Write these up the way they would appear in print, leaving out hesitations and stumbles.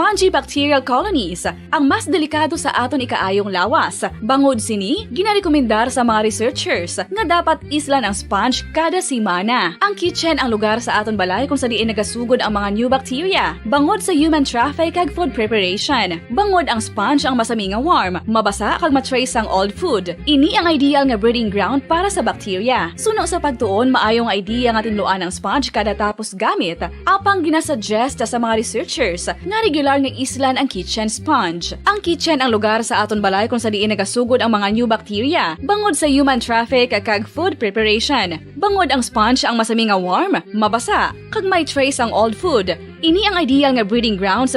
spongy bacterial colonies ang mas delikado sa aton ikaayong lawas. Bangod sini, ginarekomendar sa mga researchers nga dapat islan ang sponge kada simana. Ang kitchen ang lugar sa aton balay kung sa diin nagasugod ang mga new bacteria. Bangod sa human traffic kag food preparation. Bangod ang sponge ang masami nga warm, mabasa kag matrace ang old food. Ini ang ideal nga breeding ground para sa bacteria. Suno sa pagtuon, maayong idea nga tinluan ang sponge kada tapos gamit. Apang ginasuggest sa mga researchers nga regular nga islan ang kitchen sponge. Ang kitchen ang lugar sa aton balay kung sa diin nagasugod ang mga new bacteria. Bangod sa human traffic kag food preparation. Bangod ang sponge ang masami nga warm, mabasa kag may trace ang old food. Ini ang ideal nga breeding ground sa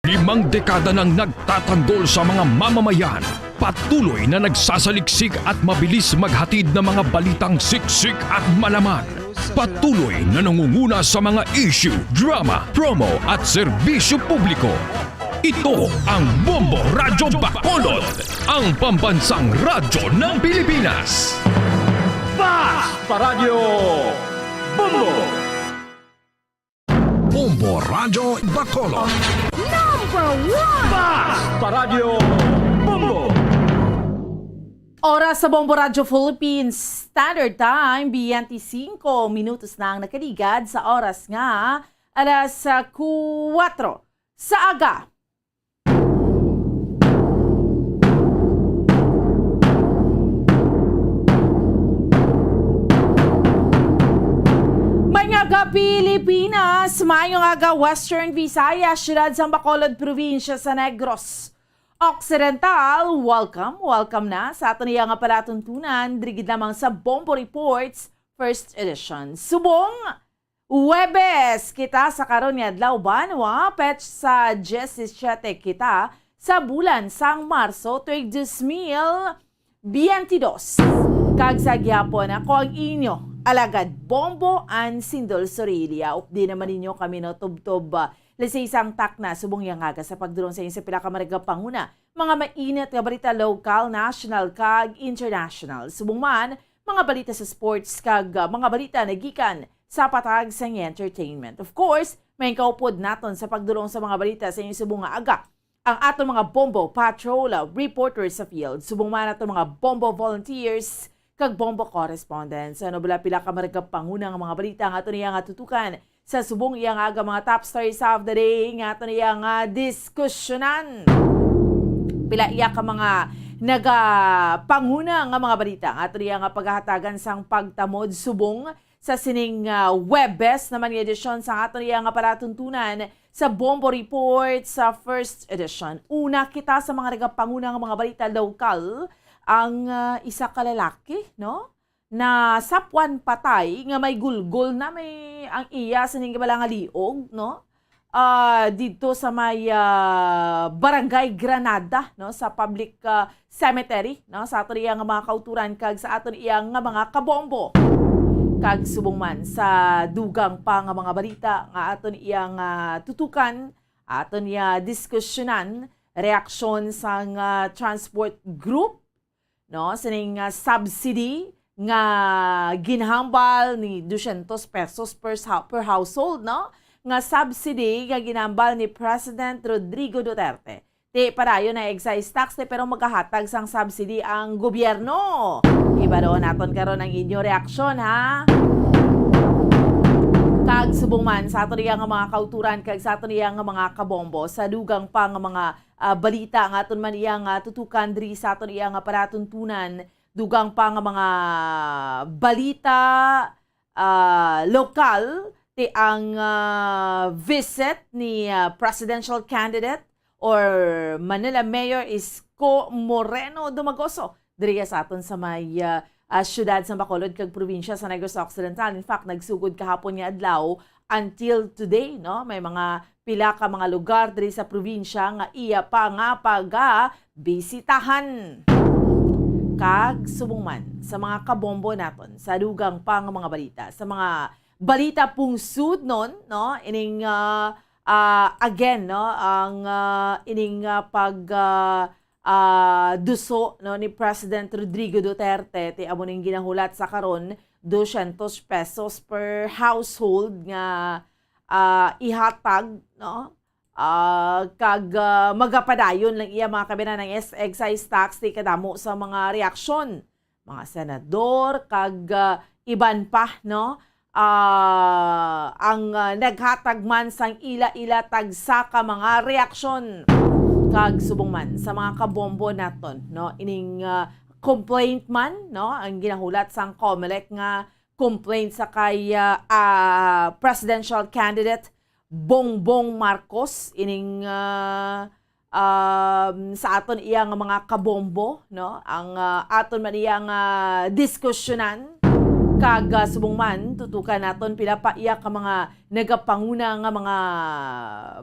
5 dekada nang nagtatanggol sa mga mamamayan, patuloy na nagsasaliksik at mabilis maghatid ng mga balitang siksik at malaman. Patuloy na nangunguna sa mga issue, drama, promo at serbisyo publiko. Ito ang Bombo Radyo Bacolod, ang pambansang radyo ng Pilipinas. Fast Paradyo Bombo! Bombo Radyo Bacolod. Fast Paradyo Bombo! Oras sa Bombo Radyo Philippines Standard Time, 25 minutos na ang nakaligad sa oras nga, alas 4 sa aga. Mga Pilipinas, mayong aga Western Visayas, siyudad sa Bacolod, probinsya sa Negros Occidental. Welcome na sa ato niya nga palatuntunan, dirigid lamang sa Bombo Reports First Edition. Subong Huwebes kita sa karon nga adlaw banwa, petch sa 17 kita sa bulan sang Marso tuig 2022. Kag sa gyapon ako ang inyo alagad Bombo and Sindol Sorilia. Updi naman ninyo kami no tubtob lisay isang takna subong yang aga sa pagdurong sa inyo sa pila ka marga panguna. Mga mainit nga balita local, national kag international. Subong man mga balita sa sports kag mga balita na gikan sa patag sa entertainment. Of course, may kaupod naton sa pagdurong sa mga balita sa inyo subong nga aga. Ang aton mga Bombo Patrol reporters sa field. Subong man aton mga Bombo volunteers kag Bombo correspondents. Ano bala pila ka marga panguna nga mga balita nga aton niya nga tutukan sa subong iyang aga mga top stories of the day nga aton niya nga diskusyonan. Pila iya ka mga nagapanguna nga mga balita nga aton niya nga paghahatagan sang pagtamod subong sa sining Webes naman yung edisyon sa aton niya nga palatuntunan sa Bombo Report sa first edition. Una kita sa mga nagapanguna nga mga balita local, ang isa ka lalaki, no? Na sapwan patay nga may gulgol na may ang iya sa ning nga liog, no? Dito sa may Barangay Granada, no, sa public cemetery, no, sa aton iya nga mga kauturan kag sa aton iya nga mga kabombo. Kag subong man sa dugang pa nga mga balita nga aton iyang tutukan, aton iya diskusyonan, reaksyon sa transport group, no, sining subsidy nga ginhambal ni 200 pesos per household, no, nga subsidy nga ginhambal ni President Rodrigo Duterte. Di parayo na excise tax pero magkahatag sang subsidy ang gobyerno. Iba doon naton karon ang inyong reaksyon, ha? Kag subong man sa ato niya nga mga kauturan kag sa ato niya nga mga kabombo sa dugang pa nga mga balita nga aton man iya nga tutukan diri sa ato niya nga paratuntunan, dugang pa nga mga balita lokal ti ang visit ni presidential candidate or Manila Mayor Isko Moreno Dumagoso diri sa aton sa may syudad sa Bacolod kag probinsya sa Negros Occidental. In fact, nagsugod kahapon nga adlaw until today, no? May mga pila ka mga lugar diri sa probinsya nga iya pa nga bisitahan. Kag subong man sa mga kabombo naton sa dugang pa nga mga balita, sa mga balita pungsud non, no, ining again, no, ang ining duso, no, ni President Rodrigo Duterte ti amo ning ginahulat sa karon 200 pesos per household nga ihatag, no, magapadayon lang iya mga kabinan ng excise tax ti kadamo sa mga reaksyon mga senador kag iban pa no ang naghatag man sang ila-ila tagsa ka mga reaksyon kag subong man sa mga kabombo naton no ining complaint man no ang ginahulat sang COMELEC nga complaint sa kay presidential candidate Bongbong Marcos ining sa aton iyang mga kabombo no ang aton man iyang diskusyonan kag subong man tutukan naton pila pa iya ka mga nagapanguna nga mga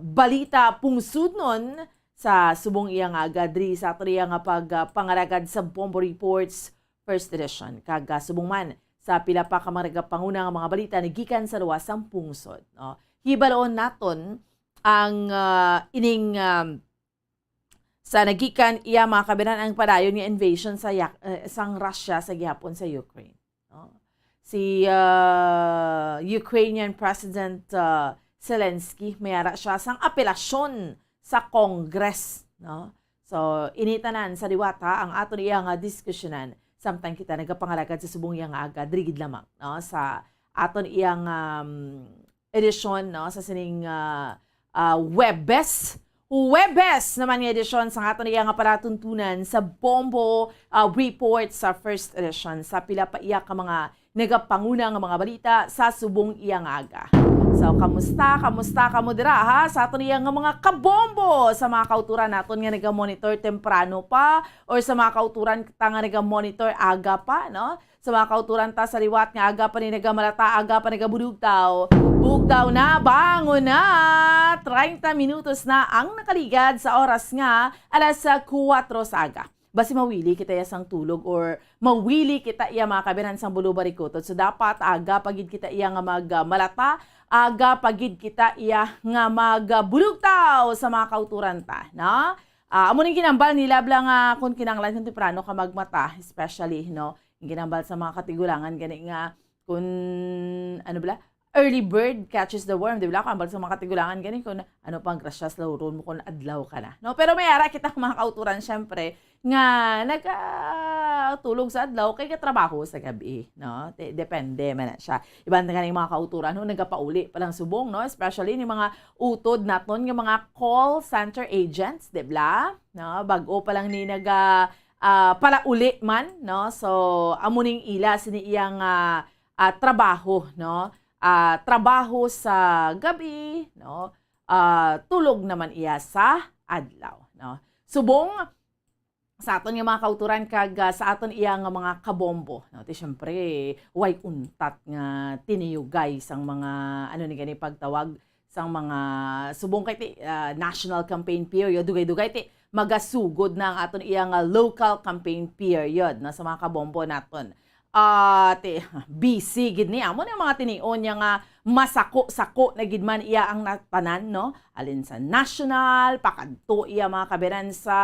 balita pungsudnon sa subong iyang gadri sa aton iyang pagpangaragad sa Bombo Reports First Edition kag subong man sa pila pa ka mga nagapanguna nga mga balita nagikan sa luwasang pungsod no hibaloon naton ang ining sa nagikan iya mga kabinan ang padayon nga invasion sa sang Russia sa gihapon sa Ukraine. No? Si Ukrainian President Zelensky mayara siya sang apelasyon sa Congress. No? So initanan sa diwata ang aton iya nga diskusyonan samtang kita nagapangalagad sa subong iya nga aga drigid lamang no? Sa aton iyang edisyon no sa sining Webes naman nga edisyon sa aton iya nga palatuntunan sa Bombo Report sa first edition sa pila pa iya ka mga nagapanguna nga mga balita sa subong iya nga aga. So kamusta kamo dira ha sa aton iya nga mga kabombo sa mga kauturan naton nga naga-monitor temprano pa or sa mga kauturan ta nga naga-monitor aga pa no sa mga kauturan ta sa liwat nga aga pa ni nagamalata aga pa nagabudugtaw bugtaw na bangon na 30 minutos na ang nakaligad sa oras nga alas 4 sa aga basi mawili kita iya sang tulog or mawili kita iya mga kabinan sang bulubarikotot so dapat aga pagid kita iya nga magmalata aga pagid kita iya nga magbulugtaw sa mga kauturan ta no amo ning kinambal nilabla nga kun kinanglan kun temprano ka magmata especially no ginambal sa mga katigulangan gani nga kung ano bala early bird catches the worm di ba kambal sa mga katigulangan gani kung ano pang gracias lawron mo kung adlaw ka na no pero may ara kita mga kauturan syempre nga nagtulog sa adlaw kay katrabaho sa gabi no depende man na siya iban nga ning mga kauturan no nagapauli pa lang subong no especially ni mga utod naton nga mga call center agents di ba no bag-o pa lang ni pala uli man no so amuning ila sini iyang trabaho no trabaho sa gabi no tulog naman iya sa adlaw no subong sa aton nga mga kauturan kag sa aton iyang mga kabombo no ti syempre way untat nga tiniyugay sang mga ano ni gani pagtawag sang mga subong kay ti national campaign period dugay-dugay ti magasugod na ang aton iyang local campaign period na sa mga kabombo naton. Busy gid ni amo na mga tinion niya nga masako-sako na gid man iya ang natanan no alin sa national pakadto iya mga kabiran sa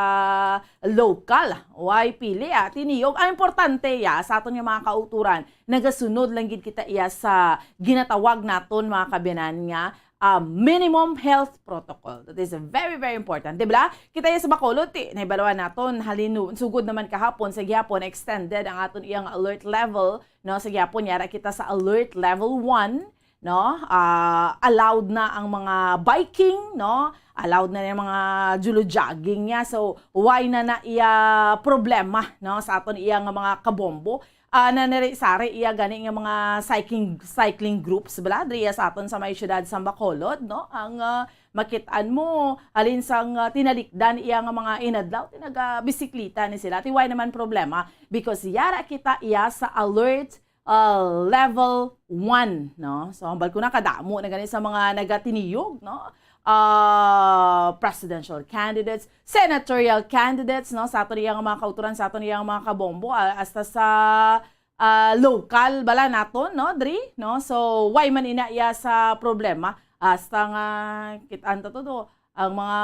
local why pili tiniyog ang importante ya sa aton nga mga kauturan nagasunod lang gid kita iya sa ginatawag naton mga kabinan nga minimum health protocol. That is very, very important. Diba? Kita yan sa Bacolod, naibalawan naton halino, sugod naman kahapon sa gihapon, extended ang aton iyang alert level. No? Sa gihapon, yara kita sa alert level 1. No? Allowed na ang mga biking, no? Allowed na yung mga julo-jogging niya. So, why na iya problema no? Sa aton iyang mga kabombo? Na narisari iya gani nga mga cycling groups bala driya sa aton sa may syudad sa Bacolod no ang makitaan mo alin sang tinalikdan iya nga mga inadlaw tinagabisikleta ni sila tiway naman problema because yara kita iya sa alert level 1 no so ambal ko na kadamo na gani sa mga nagatiniyog no presidential candidates, senatorial candidates, no, sa aton iyang mga kauturan, sa aton iyang mga kabombo, hasta sa local bala naton, no, Dri, no, so why man ina iya sa problema, hasta nga kitaan to ang mga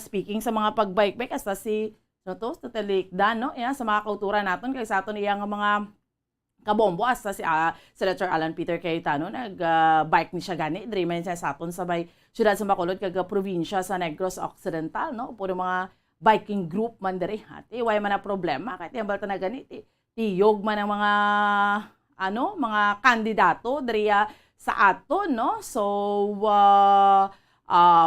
speaking sa mga pagbike-bike, hasta si, no, to, talikdan, no, yan, sa mga kauturan naton, kay sa aton iyang mga kabombo hasta si Senator Alan Peter Cayetano nag-bike ni siya gani diri man siya sa aton sa may siyudad sa Bacolod kag probinsya sa Negros Occidental no puro mga biking group man diri ati way man na problema kay ang balta na gani tiyog man ang mga mga kandidato diri sa aton no so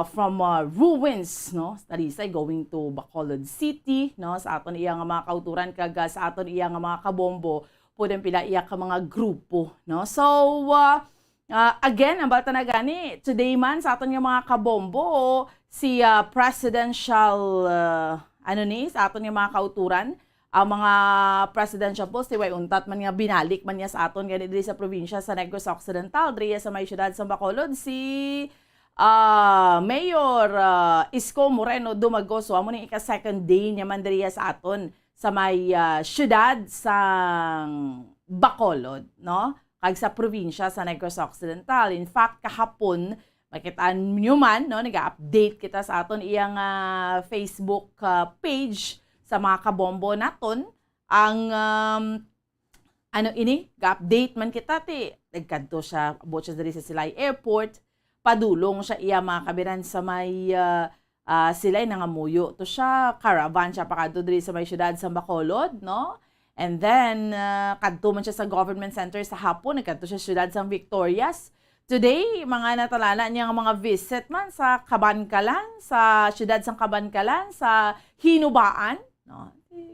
from ruins no Talisay going to Bacolod City no sa aton iya nga mga kauturan kag sa aton iya nga mga kabombo pudeng pila iya ka mga grupo no so again ang balta na gani today man sa aton nga mga kabombo si presidential sa aton nga mga kauturan ang mga presidential post way untat man nga binalik man niya sa aton gani diri sa probinsya sa Negros Occidental diri sa may siyudad sa Bacolod si Mayor Isko Moreno Dumagoso amo ni ika-second day niya man diri sa aton sa may siyudad sa Bacolod no kag sa probinsya sa Negros Occidental. In fact kahapon makitaan niyo man no nag-update kita sa aton iyang Facebook page sa mga kabombo naton ang ga-update man kita nagkadto siya abot siya diri sa Silay Airport padulong siya iya mga kabiran sa may silay nangamuyo to siya caravan siya pakadto diri sa may siyudad sa Bacolod no and then kadto man siya sa government center sa hapon nagkadto siya siyudad sa Victorias today mga natalala niya mga visit man sa Cabancalan sa siyudad sa Cabancalan sa Hinubaan no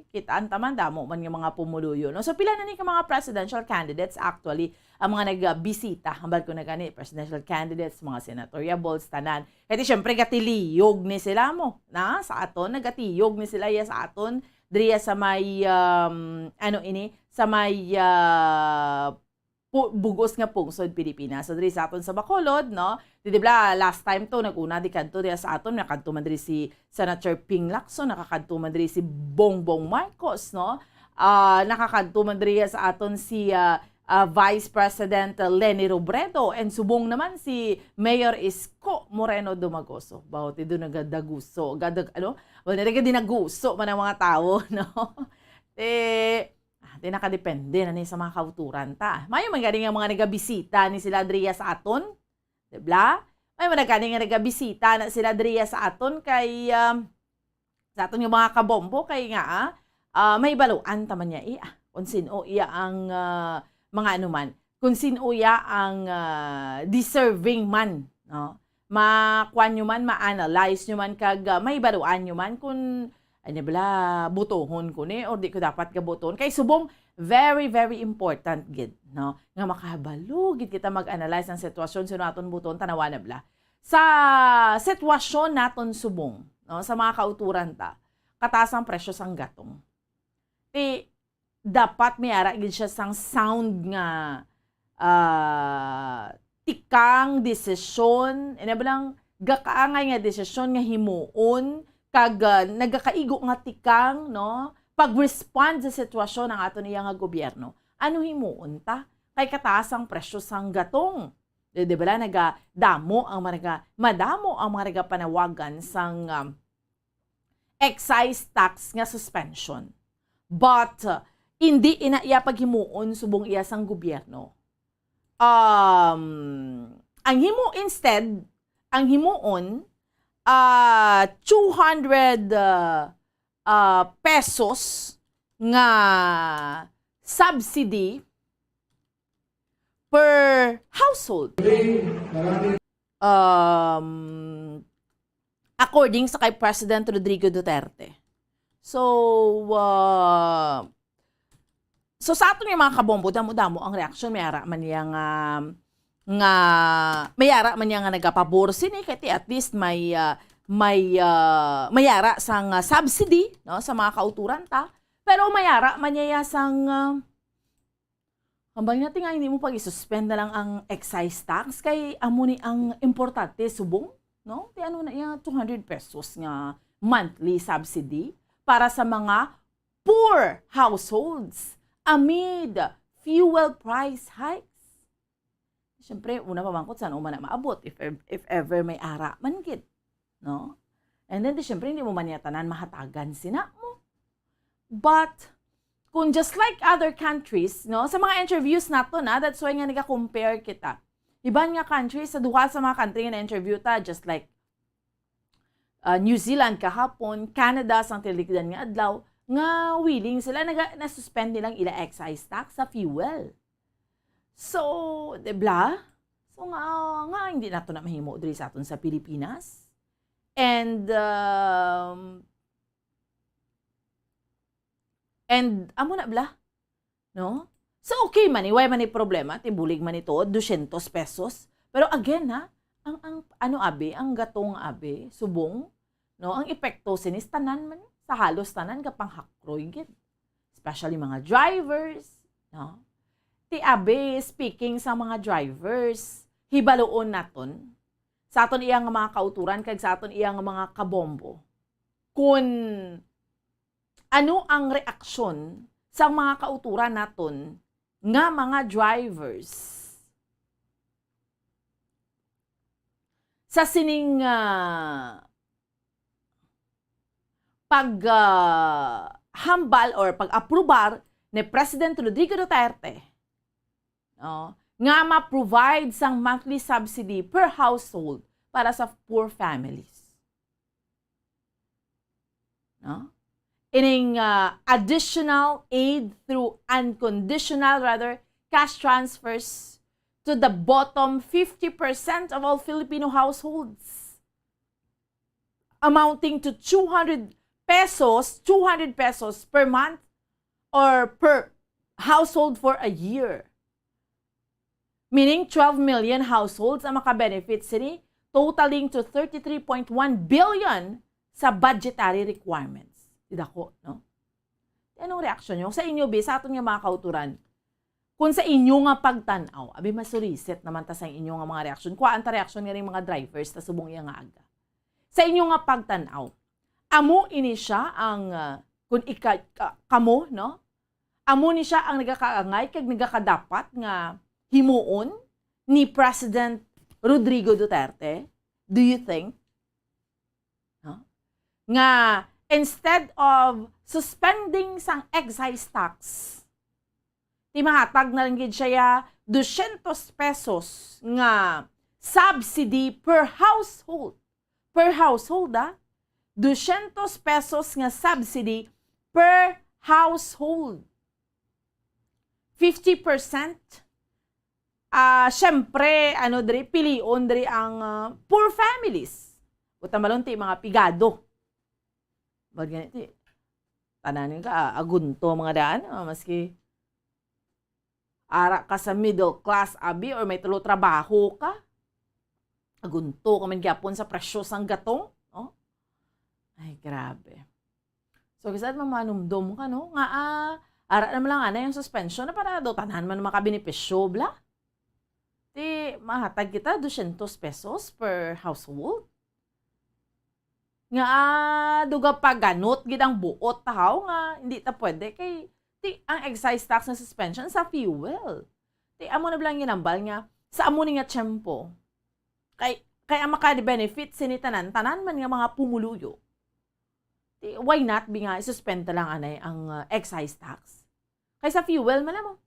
kitaan taman damo man nga mga pumuluyo no so pila na ni ka mga presidential candidates actually ang mga nagbisita hambal ko na gani presidential candidates mga senatorial tanan kaya syempre gatiliyog ni sila mo na sa aton nagatiyog ni sila ya sa aton diriya sa may sa may bugos nga pungsod Pilipinas. So diri sa aton sa Bacolod, no? Di ba last time to naguna di kadto diya sa aton nakadto man diri si Senator Ping Lacson, nakakadto man diri si Bongbong Marcos, no? Nakakadto man diri sa aton si Vice President Leni Robredo and subong naman si Mayor Isko Moreno Dumagoso. Bawat ito nagadaguso, wala na dinaguso man ang mga tao, no? Di nakadepende na ni sa mga kauturan ta. Mayo man gani nga mga nagabisita ni sila Adria sa aton. Diba? Mayo man gani nga nagabisita na sila Adria sa aton kay sa aton yung mga kabombo kay nga may baluan ta man niya kung sino iya ang mga anuman. Kung sino iya ang deserving man, no? Makuan nyo man, ma-analyze nyo man kag may baluan nyo man kung butohon ko ni or di ko dapat gabuton kay subong very very important gid no nga makahabalo gid kita mag-analyze ng sitwasyon sa naton buton tanawa na bla sa sitwasyon naton subong no sa mga kauturan ta kataas ang presyo sang gatong dapat may ara gid siya sang sound nga tikang desisyon lang gakaangay nga desisyon nga himuon kag nagakaigo nga tikang no pag-respond sa sitwasyon ng ato niya nga gobyerno ano himuon ta kay kataas ang presyo sang gatong di ba madamo ang mga panawagan sang excise tax nga suspension but hindi iya paghimuon subong iya sang gobyerno ang himuon 200 pesos nga subsidy per household. According sa kay President Rodrigo Duterte. So sa aton yung mga kabombo, damo-damo ang reaksyon. Mayara man niya nga nagapabor sini kay at least mayara sang subsidy no sa mga kauturan ta pero mayara man niya sang hambang natin nga hindi mo pag-suspend na lang ang excise tax kay amo ni ang importante subong no di ano na iya 200 pesos nga monthly subsidy para sa mga poor households amid fuel price hikes. Siyempre, una pa mangkot, saan man na maabot if ever may ara man gid, no? And then, siyempre, hindi mo man yatanan mahatagan sina mo. But, kung just like other countries, no, sa mga interviews nato na, that's why nga nag-compare kita. Iban nga countries, sa duha sa mga country nga na-interview ta, just like New Zealand kahapon, Canada, sang tiligdan nga adlaw, nga willing sila, na-suspend nilang ila excise tax sa fuel. So, dibla? So nga hindi nato na mahimo diri sa aton sa Pilipinas. And amo na bla, no? So okay man, why man ni problema, tibulig man ito 200 pesos. Pero again ha, ang ano abi, ang gatong abi, subong, no? Ang epekto sinis tanan man sa halos tanan kapang hakroy gid. Especially mga drivers, no? Ti abi speaking sa mga drivers, hibaloon naton sa aton iyang mga kauturan kag sa aton iyang mga kabombo. Kung ano ang reaksyon sa mga kauturan naton nga mga drivers sa sining hambal or pag-aprobar ni President Rodrigo Duterte, no, nga ma-provide sang monthly subsidy per household para sa poor families. No? Ining additional aid through cash transfers to the bottom 50% of all Filipino households, amounting to 200 pesos per month or per household for a year. Meaning 12 million households ang makabenefit sini, totaling to 33.1 billion sa budgetary requirements. Dako, no? Anong reaksyon nyo? Sa inyo, sa aton nga mga kauturan, kung sa inyo nga pagtanaw, abi masuriset naman ta sa inyo nga mga reaksyon. Kuhaan ta reaksyon nga rin mga drivers na subong iya nga aga. Sa inyo nga pagtanaw, amo ini siya ang, kung kamo, no? Amo ni siya ang nagakaangay kag nagakadapat nga himuon ni President Rodrigo Duterte? Do you think? No? Nga, instead of suspending sang excise tax, timahatag na rin gid siya 200 pesos nga subsidy per household. Per household, 200 pesos nga subsidy per household. 50%, syempre, pilion diri ang poor families. Buta malunti, mga pigado. Ba't ganito, tananin ka, agunto mga daan, maski ara ka sa middle class, abi, or may tulo trabaho ka, agunto ka man gyapon sa presyo sang gatong, no? Ay, grabe. So, kasi mamanumdum ka, no? Nga, ara naman lang yung suspension na para daw tanan man makabenepisyo, bla? Di, mahatag kita 200 pesos per household. Nga, duga pa ganot, gidang buot tahaw nga, hindi ta pwede kay, di, ang excise tax na suspension sa fuel. Di, amo na bilang ginambal nga, sa amo ni nga tiyempo, kaya maka-benefit sinitanan, tanan man nga mga pumuluyo. Di, why not, nga, isuspend lang ang excise tax? Kaya sa fuel, man mo.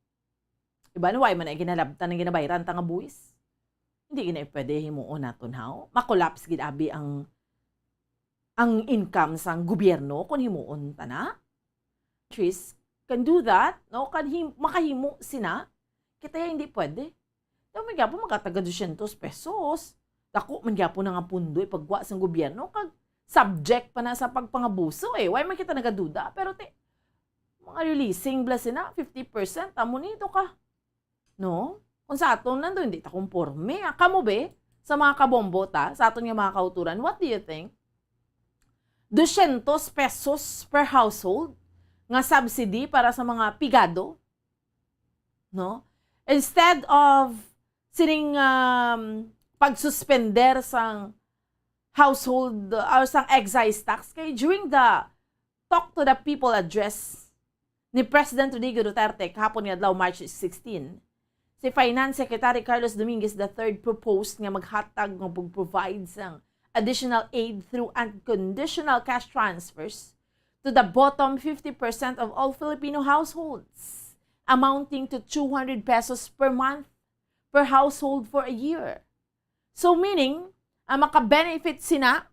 Iba na, why man ay ginalabtan ng ginabayran ta nga buwis? Hindi gina pwede himuon naton haw. Makolaps gid abi ang income sang gobyerno kung himuon ta na. Countries can do that, no? Makahimo sina. Kita hindi pwede. Daw may gapo magkataga 200 pesos. Dako man gapo na nga pundo ipagwa sang gobyerno kag subject pa na sa pagpangabuso eh. Why man kita nagaduda? Pero mga releasing bla sina 50%, amo nito ka. No? Kung sa aton nando hindi ta konforme. Kamo be sa mga kabombota, sa aton nga mga kauturan, what do you think? 200 pesos per household nga subsidy para sa mga pigado, no? Instead of sining pagsuspender sang household or sang excise tax, kay during the Talk to the People address ni President Rodrigo Duterte kahapon nga adlaw March 16, si Finance Secretary Carlos Dominguez III proposed nga maghatag nga pag-provide sang additional aid through unconditional cash transfers to the bottom 50% of all Filipino households, amounting to 200 pesos per month per household for a year. So meaning, ang makabenefit sina,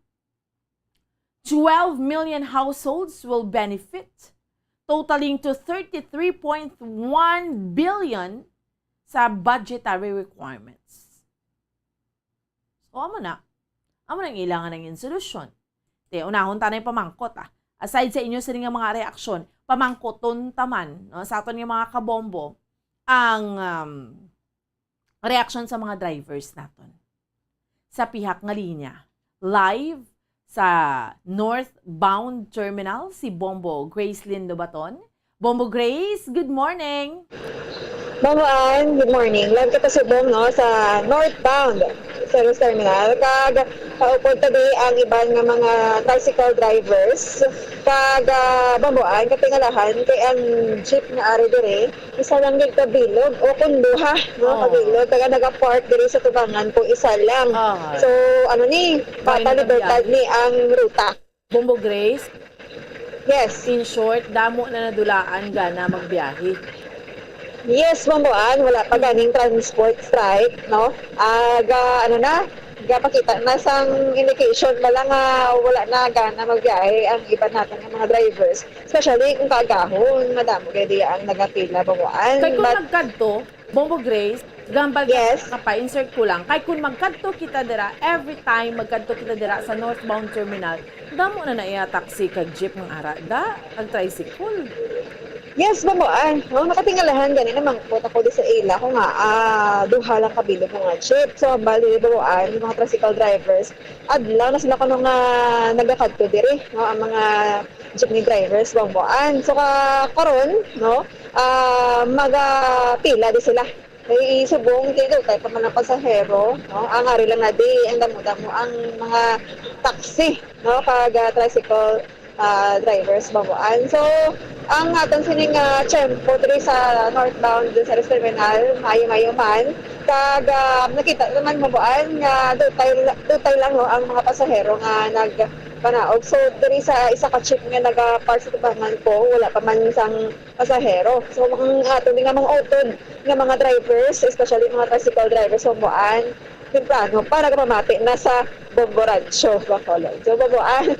12 million households will benefit, totaling to 33.1 billion sa budgetary requirements. So, amo nang ilangan ng solusyon. Unahon ta na yung pamangkot Aside sa inyo sa nga mga reaksyon, pamangkoton taman, no, sa aton nga mga kabombo, ang reaksyon sa mga drivers naton. Sa pihak nga linya, live sa northbound terminal, si Bombo Grace Lindo Baton. Bombo Grace, good morning! Bombo Ann, good morning. Live ka pa si Bom, no, sa northbound service terminal. Kag paupod tabi ang iban nga mga tricycle drivers. Kag Bombo Ann, katingalahan kay ang jeep nga ari dire, isa lang gid ka bilog o kun duha, no, kabilog. Kag naga-park dire sa tubangan kung isa lang. So ano ni, papalibertad ni ang ruta. Bombo Grace, Yes. in short, damo na nadulaan gana magbiyahe. Yes, Bomboan, wala pa ganing transport strike, no? Gapakita na sang indication wala nga wala na gana magbiyahe ang iba natin ng mga drivers. Especially kung kagahon, madamo kay di ang nagapila, Bomboan. Kay kung magkadto, Bombo Grace, gambal Yes. ka pa, insert ko lang. Kay kung magkadto kita dira, every time magkadto kita dira sa northbound terminal, damo na taxi kag jeep ng ara, ang tricycle. Yes, Bomboan. No, nakatingalahan gani naman po ako di sa ila ko nga duha lang kabilog ko nga jeep. So bali Bomboan, yung mga tricycle drivers, adlaw na sila kuno nga nagakadto diri, no, ang mga jeepney drivers Bomboan. So karon, no, magapila di sila. May subong dito tayo pa man ang pasahero, no? Ang ari lang na di ang damo-damo ang mga taxi, no, kag tricycle drivers Bomboan. So ang atong sining tiyempo diri sa northbound dun sa terminal, mayo-mayo man. Kag nakita naman Bomboan nga dutay lang no, ang mga pasahero nga nagpanaog. So diri sa isa ka jeep nga naga-park sa tubangan ko, wala pa man sang pasahero. So ang aton nga mga utod nga mga drivers, especially mga tricycle drivers Bomboan, temprano para kapamati na sa Bombo Rancho, Bacolod. So, Bomboan,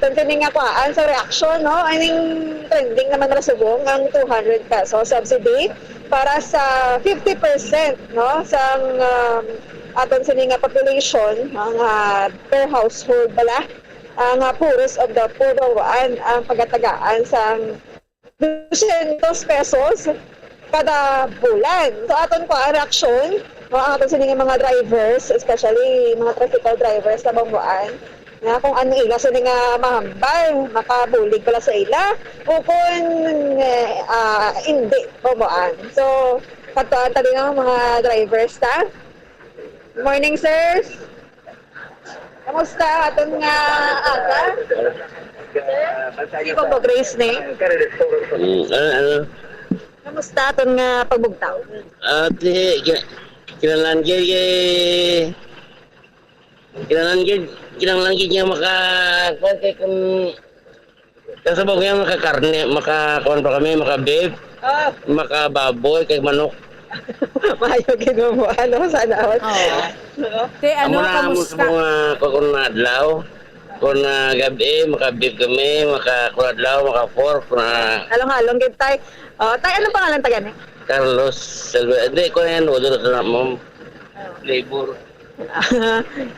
tuntunin nga kuhaan sa reaction, no? Aning trending naman na subong ang 200 pesos subsidy para sa 50%, no? Sa aton sini nga population, ang per household bala, ang poorest of the poor, Bomboan, ang pagatagaan sa 200 pesos kada bulan. So, aton ko ang reaction, ang aton sining mga drivers, especially mga tricycle drivers sa Bomboan, na kung ano ila sa nga mahambal, makabulig pala sa ila, o kung hindi, Bomboan. So, katuan tali ng mga drivers ta. Good morning, sirs. Kamusta aton nga aga? Si Bombo Grace ni. Kamusta aton nga pagbugtaw? Ate, kinalan niya kay kung kasabog niya makakarne, makakuan pa kami, maka-beef, makababoy, kay manok. Mayo gid mo ano sana all. Te, ano, kamusta? Kung na adlaw, kung na gabi, maka-beef kami, maka-kung adlaw, maka-pork, na Along-along gid tay. Tay anong pangalan ta gani? Carlos Silva. Hindi ko yan, wala na mo. Labor.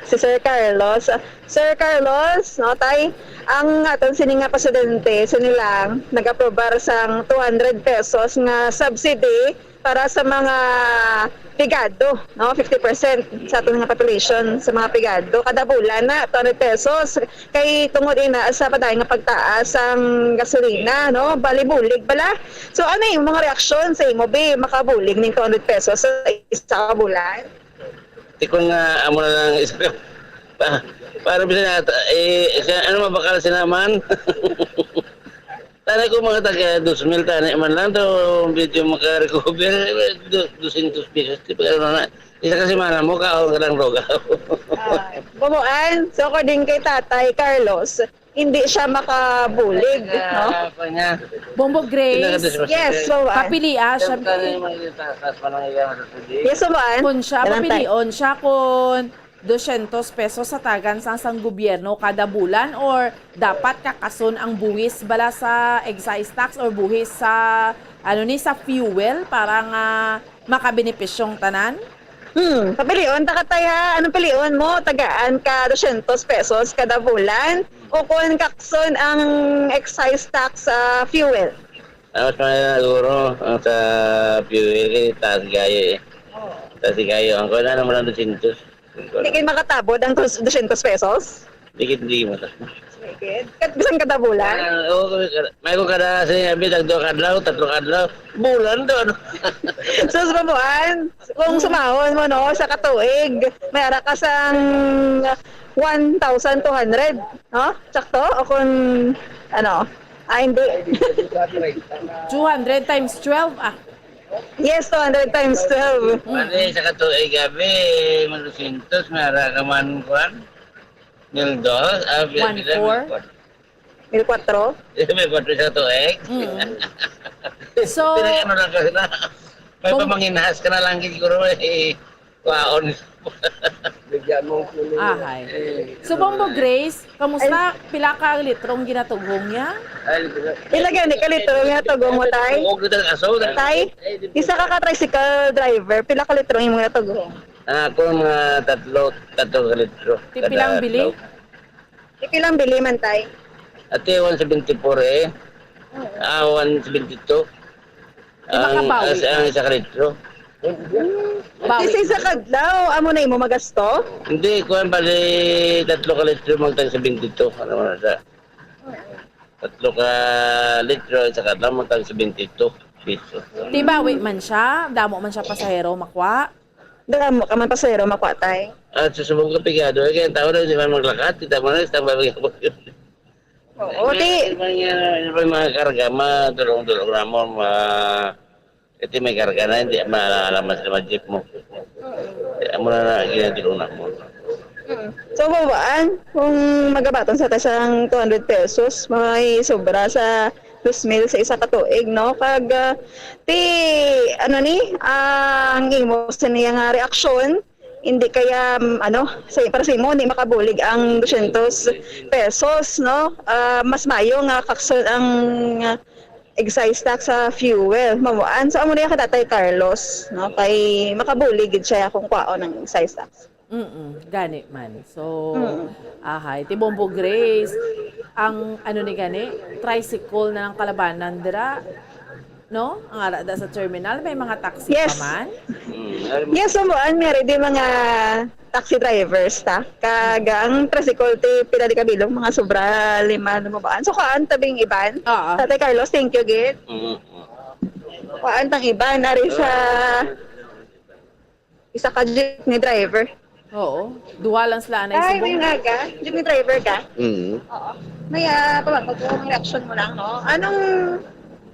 Si Sir Carlos. Sir Carlos, no tay, ang aton sini nga presidente sinilang nag-aprobar sang 200 pesos nga subsidy para sa mga pigado, no? 50% sa aton nga population sa mga pigado kada bulan na 200 pesos kay tungod ina sa paday nga pagtaas ang gasolina, no? Bali-bulig bala. So ano yung mga reaksyon sa imo be makabulig ning 200 pesos sa isa ka bulan? Ikaw nga, amo na lang isa para bisa na, ano mabakal sinaman? Tana ko mga taga 2,000 tana man lang to medyo maka-recover 200 pesos. Isa kasi mana mo ka lang roga. Bumuan, so according kay Tatay Carlos, hindi siya makabulig, no? Apa niya? Bombo Grace, Yes, mabaan. papili siya. Yes, mabaan. Kung siya, Yan ang papilion siya kung 200 pesos sa tagan sang gobyerno kada bulan or dapat kakason ang buwis bala sa excise tax or buwis sa sa fuel para nga makabenepisyong tanan? Papilion, takatay ha. Anong pilion mo? Tagaan ka 200 pesos kada bulan o kung kakson ang excise tax sa fuel? Tapos may siguro ang sa fuel, taas gayo eh. Taas gayo. Ang kuna naman ang 200. Hindi kayo makatabod ang 200 pesos? Dikit hindi mo. Bisan kada bulan? May kung kada sa abi tag 2 kadlaw, 3 kadlaw, bulan do. So sa buwan, kung sumahon mo no sa katuig, may ara ka sang 1,200, no? Sakto? O kung ano? Hindi. 200 times 12 Yes, 200 times 12. Mali sa katuig gabi, malusintos, may ara ka man kuan. 1,200, 1,400. 1,400? May 4 sa katuig. So, Ano lang kasi na. May pamanginhas ka na lang siguro eh. Waon. Bigyan mo ko ahay. So, Bombo Grace, kamusta? Pila ka litrong ginatugong niya? Ilagyan ni kalito nga tugong mo tay. Huwag na asaw. Tay, isa ka tricycle driver, pila ka litro yung mga tugong? Ako mga tatlo ka litro. Ti pilang bili? Ipilang bili man tay? Ate, 174 eh. 172. makabawi ka. Ang isa ka litro. Bawi. Kasi sa kadlaw, amo na imo magasto? Hindi, kuhan bali 3 ka litro magtang 72. Ano mo na sa? 3 ka litro, isa ka lang magtang 72 pesos. Ti bawi man siya, damo man siya pasahero makwa. Damo ka man pasero makwatay. At susubong ka pigado, kaya ang tao na hindi man maglakat, kita mo na, isang babagyan mo yun. Oo, di. Ano pa yung mga karga, matulong-tulong na mo, ito may karga na, hindi maalaman sa mga jeep mo. Kaya mo na ginatulong na mo. So, babaan, kung magabaton sa tasang 200 pesos, may sobra sa 2,000 sa isa katuig, no? Pag, ang imo sa niya nga reaksyon, hindi kaya, para sa imo, hindi makabulig ang 200 pesos, no? Mas mayo nga kakson ang excise tax sa fuel. Mamuan. So, amo niya ka Tatay Carlos, no? Kay makabulig gid siya kung kwaon ng excise tax. Gani man. So, ahay. Ti Bombo Grace, ang ni gani, tricycle na ng Kalabanan dira, no? Ang arada sa terminal, may mga taxi Yes. pa man. Yes, mamuan. Meron din mga taxi drivers, ta? Kagang tricycle, ti pila di kabilong, mga sobra 5 lumabaan. So, kaan tabing iban? Oo. Tatay Carlos, thank you, Git. Kaan tang iban, nari sa isa ka jeepney driver. Oo. Duha lang sila anay Ay, may subong. nga jeepney driver ka? Oo. May pabagpag reaction mo lang, no? Anong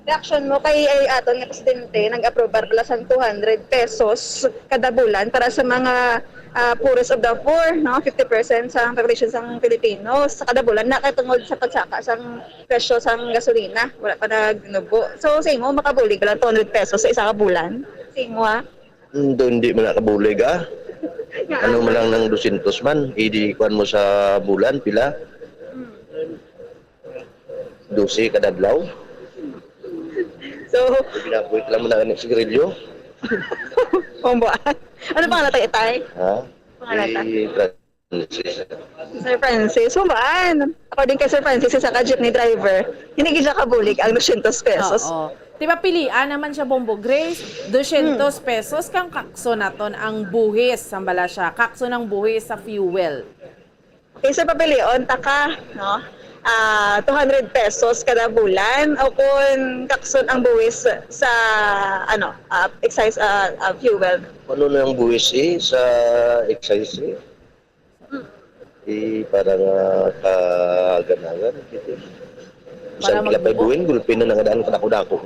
reaction mo kay aton nga presidente nag-aprobar pala sa 200 pesos kada bulan para sa mga poorest of the poor, no? 50% sa population sa Pilipinos sa kada bulan na katungod sa pagsaka sa presyo sa gasolina. Wala pa nagnubo. So, sa imo, makabulig ka lang 200 pesos sa isa ka bulan? Sa imo, ha? Hindi mo nakabulig Ano mo lang ng 200 man, kuan mo sa bulan, pila? 12 kada adlaw. So, Pinabuhi lang mo na ng sigarilyo. pambuan. Ano pangalan tayo, Tay? Ha? Pangalan ta? Francis. Sir Francis, humaan. According kay Sir Francis, sa ka-jeepney driver, hindi siya kabulig ang 200 pesos. Oo. Diba pilian naman siya Bombo Grace, 200 pesos kang kakso naton ang buhis, sambala siya, kakso ng buhis sa fuel. Okay, Sir Papilion, taka, no? 200 pesos kada bulan o kung kakson ang buwis sa excise fuel. Ano na ang buwis sa excise parang kaganagan. Para Isang kilapay magbuo. buwin, gulpin na nangadaan kadako-dako.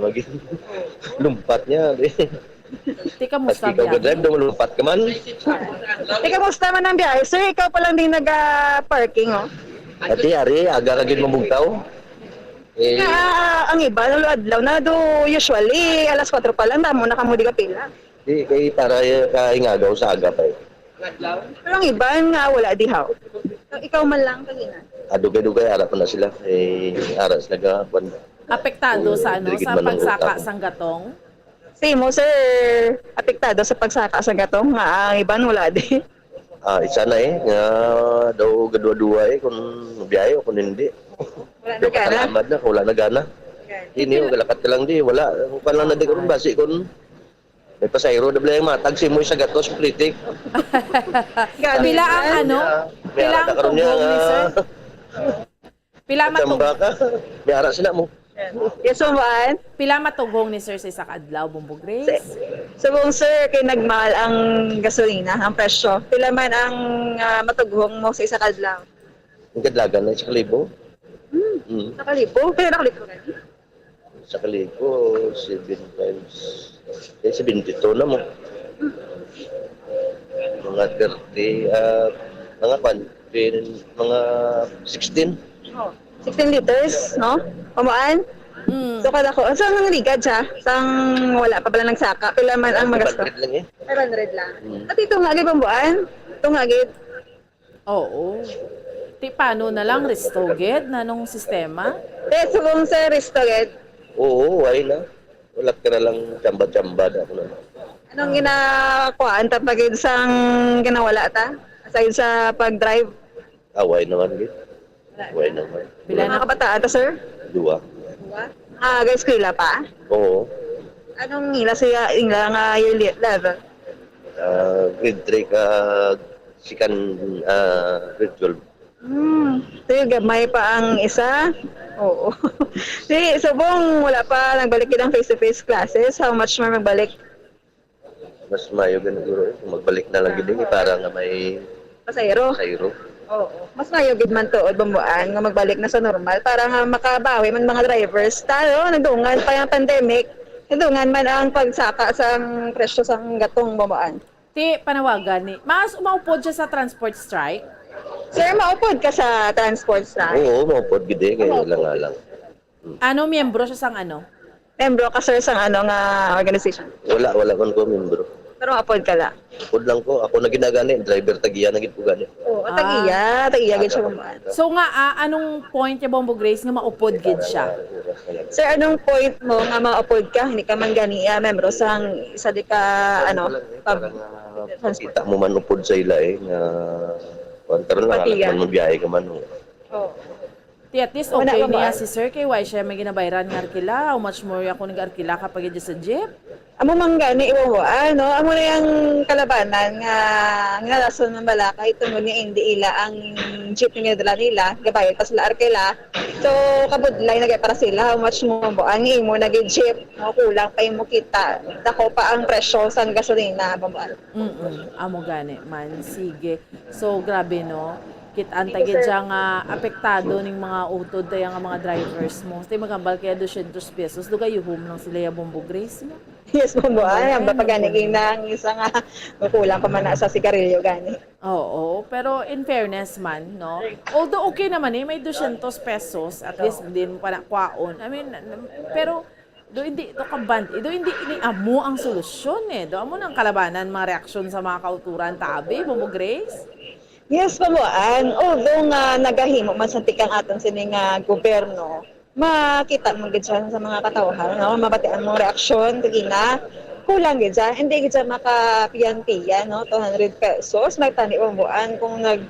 Lumpat niya. Tika mo Mas ikaw ka-drive, daw malumpat ka man. Teka, musta man ang biyahe? Sir, ikaw pa lang din nag-parking, oh? Ati, ari, aga kagin mabugtaw. Eh, Ang iba, adlaw na do, usually, alas 4 pa lang, damo na kamo di ka pila. di, kay para kaingagaw sa aga pa eh. Pero ang iba nga, wala di haw. Ikaw man lang, kanina. Adugay-dugay, ara pa na sila. Eh, ara sila gawan. Apektado sa ano, Dirigid sa man ang pagsaka utang. sang gatong? Say mo, sir, apektado sa pagsaka sa gatong, nga ang iban wala di. Isa na eh, nga daw gadwa-dua eh, kung biyahe o kung hindi. Wala na Daw gana. katalamad na, wala na gana. Hindi, galakat ka lang di, wala. Kung pa lang na di ko rin basi, kung may pasayro, dabla yung matag, simoy sa gatos, kritik. Pila ang ano? May Pila ara ang ka karon niya, tugong ni sir? Pila tsamba ka. May ara sila mo. Yes, so man. Pila matugong ni sir sa isa ka adlaw, Bombo Grace? Subong sir, kay nagmahal ang gasolina, ang presyo. Pila man ang matugong mo sa isa kadlaw? Ang kadlagan na sa kalibo. Sa kalibo? Pero nakalibo ka ni? Sa kalibo, 7 times, 72 na mo. Mga 30, mga mga 16. Oh, 16 liters, no? Pamaan? So kada ko, saan nang ligad siya? Sang wala pa pala nagsaka? Pila man ang magasto? 500 lang eh. 500 lang. At ito nga, agad pambuan? Ito nga, agad. Oo. Ti paano na lang restoged na nung sistema? Subong sa restaurant, Oo, why na. Wala ka na lang tsamba-tsamba na ako na. anong ginakuhaan tapag sang ginawala ta? Aside sa pag-drive? Why naman, git. Why naman. Pila Mga na kabataan ta, sir? Dua. Guys, kuila pa? Oo. Anong ila siya, ila nga yearly level? Grade 3 ka, sikan, grade 12. So, gamay pa ang isa? Oo. Subong, wala pa nagbalik ng face-to-face classes. How much more magbalik? Mas mayo ganun guro eh. Kung magbalik na lang gid para nga may Pasayro? sayro. Oo. Mas mayugid man tuod bambuan nga magbalik na sa normal para nga makabawi man mga drivers. Tayo, nagdungan pa yung pandemic. Nagdungan man ang pagsaka sa presyo sa gatong bambuan. Ti panawagan ni. Mas umaupod siya sa transport strike. Sir, maupod ka sa transport na? Oo, maupod gid eh. Kaya lang nga lang. Ano miyembro siya sang ano? Membro ka, sir, sa ano nga organization? Wala kon ko membro. Pero maupod ka la? Upod lang ko. Ako na ginagani. Driver tagiya na gid ko gani. Oo, tagiya gid siya bambuan. So nga anong point niya Bombo Grace nga maupod gid siya? Sir, anong point mo nga maupod ka? Hindi ka man gani membro sa isa di ka ano, Kita mo man upod sa ila eh. Nga, karon lang Patiya. man mabiyahe ka man. Oo. Ti at least Wala okay ba niya ba? si Sir kay why siya may ginabayran nga arkila. How much more ako nag-arkila kapag yun sa jeep? Amo man gani iwawa, no? Amo na yung kalabanan nga nalason ng balakay tungod nga hindi ila ang jeep nga dala nila, gabayad pa sila arkela. So kabudlay na para sila how much mo bo ang imo nag jeep, no? Kulang pa imo kita. Dako pa ang presyo sa gasolina, bambal. Amo gani man sige. So grabe no. Kit-an tagid siya nga apektado ning mga utod tayo nga mga drivers mo. Stay magambal kaya 200 pesos. Duga yuhum lang sila ya Bombo Grace mo. Yes, bambo. Ang papagani nang isa nga kulang pa man na sa sigarilyo gani. Oo, pero in fairness man, no? Although okay naman may 200 pesos, at least din mo pa nakwaon. I mean, pero do hindi to kabant, do hindi ini amo ang solusyon eh. Do amo nang kalabanan mga reaksyon sa mga kauturan tabi, Bombo Grace. Yes, pamuan. Although nga nagahimo man sa tikang aton sini nga gobyerno, makita mo gid siya sa mga katawhan, no? Mabatian mong reaksyon tigina. Kulang gid siya, hindi gid siya makapiyan-piyan, no? 200 pesos magtani pamuan kung nag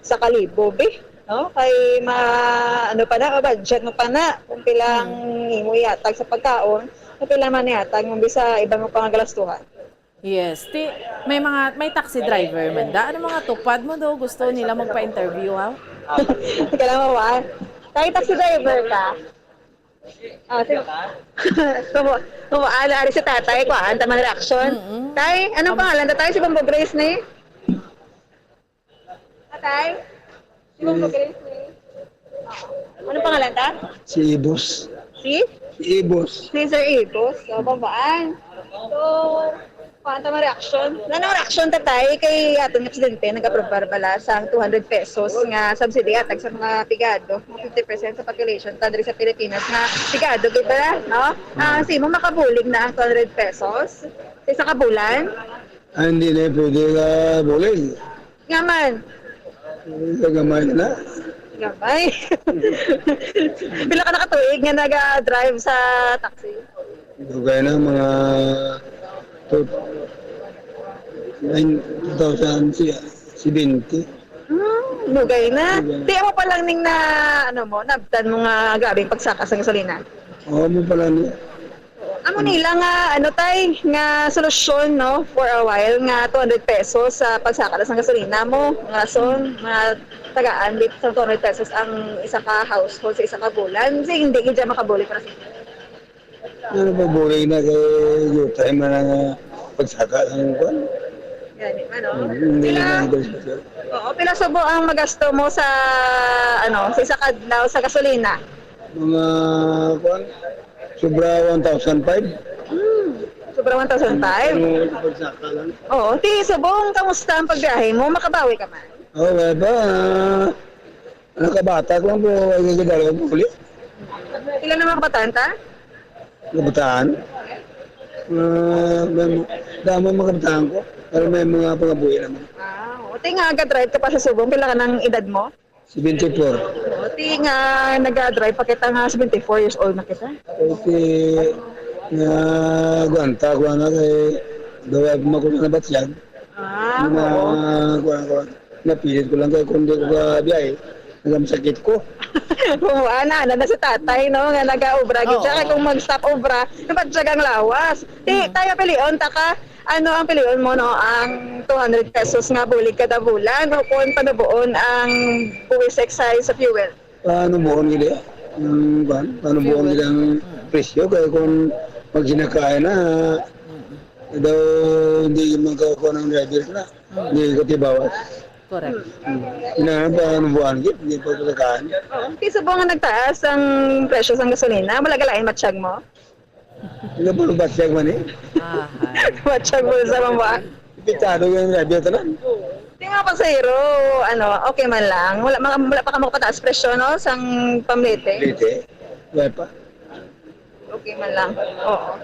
sa kalibo be, no? Kay ano pa na budget mo pa na kung pilang imo yatag sa pagkaon, kung pila man yatag mo bisa ibang mo pangagalastuhan. Yes, may taxi driver man da. Ano mga tupad mo do? Gusto nila magpa-interview ha? Kailangan mo ba? Kahit taxi driver ka. Sige. Kumaan, ari si tatay, kuhaan, tamang reaction. Tay, anong pangalan? Tatay, si Bombo Grace ni? Tatay? Si Bombo Grace ni? Anong pangalan ta? Si Ibos. Si? Si Ibos. Si Sir Ibos. So, babaan. So, Kuanta mo reaction? Nanong reaction tatay kay aton nga presidente nag-approve bala sang 200 pesos nga subsidy atag sa mga pigado, mga 50% sa population ta diri sa Pilipinas nga pigado gid ba, no? Sino makabulig na ang 200 pesos sa isa ka bulan? Hindi na pwede ka bulig. Nga man, Kagamay na. gamay. Pila ka nakatuig nga nag-drive sa taxi? Dugay na mga 2070. Lugay na. Di mo pa lang ning na, nabtan mo nga grabing pagsaka sa gasolina. Oo mo pala niya. Amo nila nga nga solusyon no for a while nga 200 pesos sa pagsaka sa gasolina mo nga rason nga tagaan dito sa 200 pesos ang isa ka household sa isa ka bulan kasi hindi gid makabuli para sa Ano ba bulig na kay Utay man ang pagsaka ng kwan? yan ano Hindi pila na negosyo. oo pila subo ang magasto mo sa sa isa ka adlaw sa gasolina Mga kwan, sobra 1,500. sobrang 1,005 Pagsaka lang. oo ti subong kamusta ang pagbiyahe mo makabawi ka man Oo, wala ba? Nakabatak lang po. Ay gagalaw po ulit. ilan naman kabataan ta Kabataan. Damo mga kabataan ko. Pero may mga pangabuhi naman. o ti nga ga-drive ka pa sa subong pila ka ng edad mo 74. Ti nga nag-drive pa kita nga 74 years old na kita. Okay. Nga guanta ko na kay dawa makuha na batyag. Na napilit ko lang kay kundi ko ka biyahe. Nagamsakit ko. Ana na sa tatay no nga nag-obra gid siya kay kung mag-stop obra, dapat siya gang lawas. Ti tayo pilion ta ka ano ang pilion mo no ang 200 pesos nga bulig kada bulan o kung panubuon ang buwis excise sa fuel. Paano buon gili? Paano buon gili ang presyo kaya kung pag sinakain na daw hindi magkakuha ng driver na hindi ko tibawas. Correct. Inahan pa ang buwan git, hindi pa kulakaan. Ti subo nga nagtaas ang presyo sa gasolina, wala galain matsyag mo. Hindi pa batyag man eh. Matsyag mo sa mga Pitado yung driver tanan. Di nga pasahero, okay man lang. Wala pa ka makapataas presyo, no? Sang pamlete. Lite. Wala pa. Okay man lang. Oo.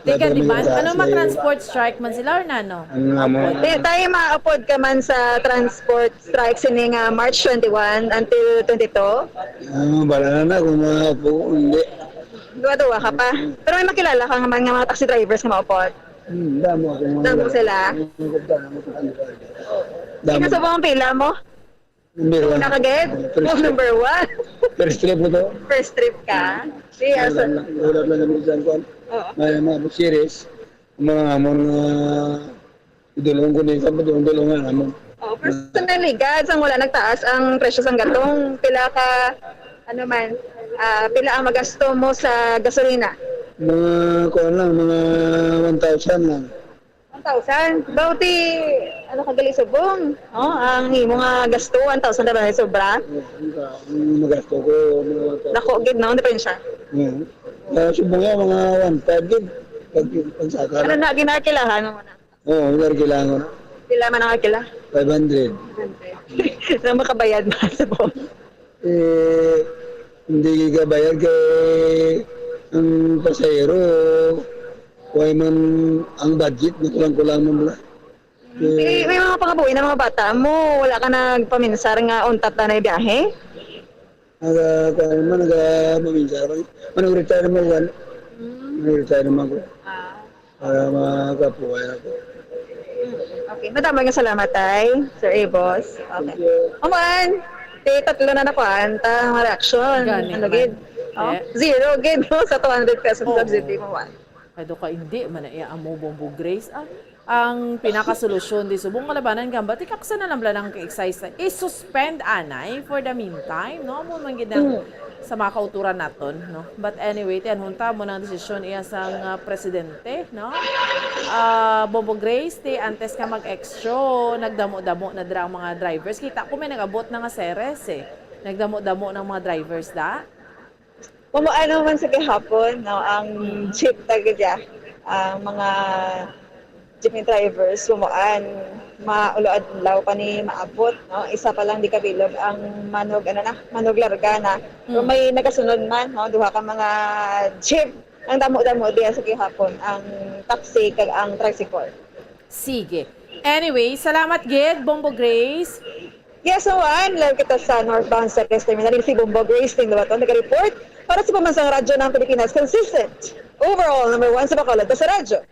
Teka, di ba? Ano May- ma-transport strike man sila or nano? Ang nga mo. Tayo ma-upload ka man sa transport strike sining March 21 until 22. Bala na kung mga po, hindi. Duwa-duwa ka pa. Pero may makilala ka nga mga taxi drivers na ma-upload. Damo ako mga. Damo sila. Damo. Ikaw sa buong pila mo? Number one. Nakaged? First trip. Number 1. First trip mo to. First trip ka? Yes. Ulat lang namin dyan ko. Oo. May mga series. Mga amon idulong ko din sa padulungan amon. Oh, personally, guys, ang wala nagtaas ang presyo ng gatong, pila ka, pila ang magasto mo sa gasolina? Mga kuwan lang, mga 1,000 lang. 1,000? Bauti, kagali subong? Oh, ang imo nga gasto, 1,000 na ba sobra? Ang magasto ko, mga 1,000. Nako, gid no, depensya. Subong nga, mga 1,500 din. Pagsaka Ano lang. na, ginakilahan mo na? Oo, hindi kailangan ko na. Pila man ang akila? 500. Na makabayad ba sa buong? Hindi ka bayad kay ang pasahero. Kaya man ang budget, kulang-kulang mo mula. May mga pangabuhi na mga bata mo, wala ka nagpaminsar nga untat na biyahe? Nag-maminsar. Nag-retire naman yan. Nag-retire naman ko. Para makapuhay ako. Okay, madami nga salamat tay, Sir Abos. Okay. Oman, tatlo na nakuhaan, mga reaction. Gani Ano man. gid? Oh, Eh. zero gid no sa 200 pesos Oo. subsidy mo man. Kaya ka hindi, man amo Bombo Grace. Ang pinakasolusyon di subong kalabanan gamba, tikaksa na lang ng ka-excise. I-suspend anay for the meantime, no? Mo man gid ang sa mga kauturan naton, no? But anyway, tiyan hunta mo ng desisyon iya sang presidente, no? Bombo Grace, antes ka mag-extra, nagdamo-damo na dra ang mga drivers. Kita ko may nag-abot na nga seres eh. Nagdamo-damo ng mga drivers da. Ano man sa gihapon, no, ang jeep tagadya, ang mga jeepney drivers sumuan mauluad law pa ni maabot, no? Isa pa lang di kabilog ang manog larga na. Pero may nagasunod man, no? Duha ka mga jeep ang damo-damo diya sa gihapon ang taxi kag ang tricycle. Sige. Anyway, salamat gid, Bombo Grace. Yes, so live kita sa northbound Second Terminal. Si Bombo Grace din dawaton nag-report para sa pamansang radyo ng Pilipinas. Consistent. Overall, number 1 sa Bacolod sa radyo.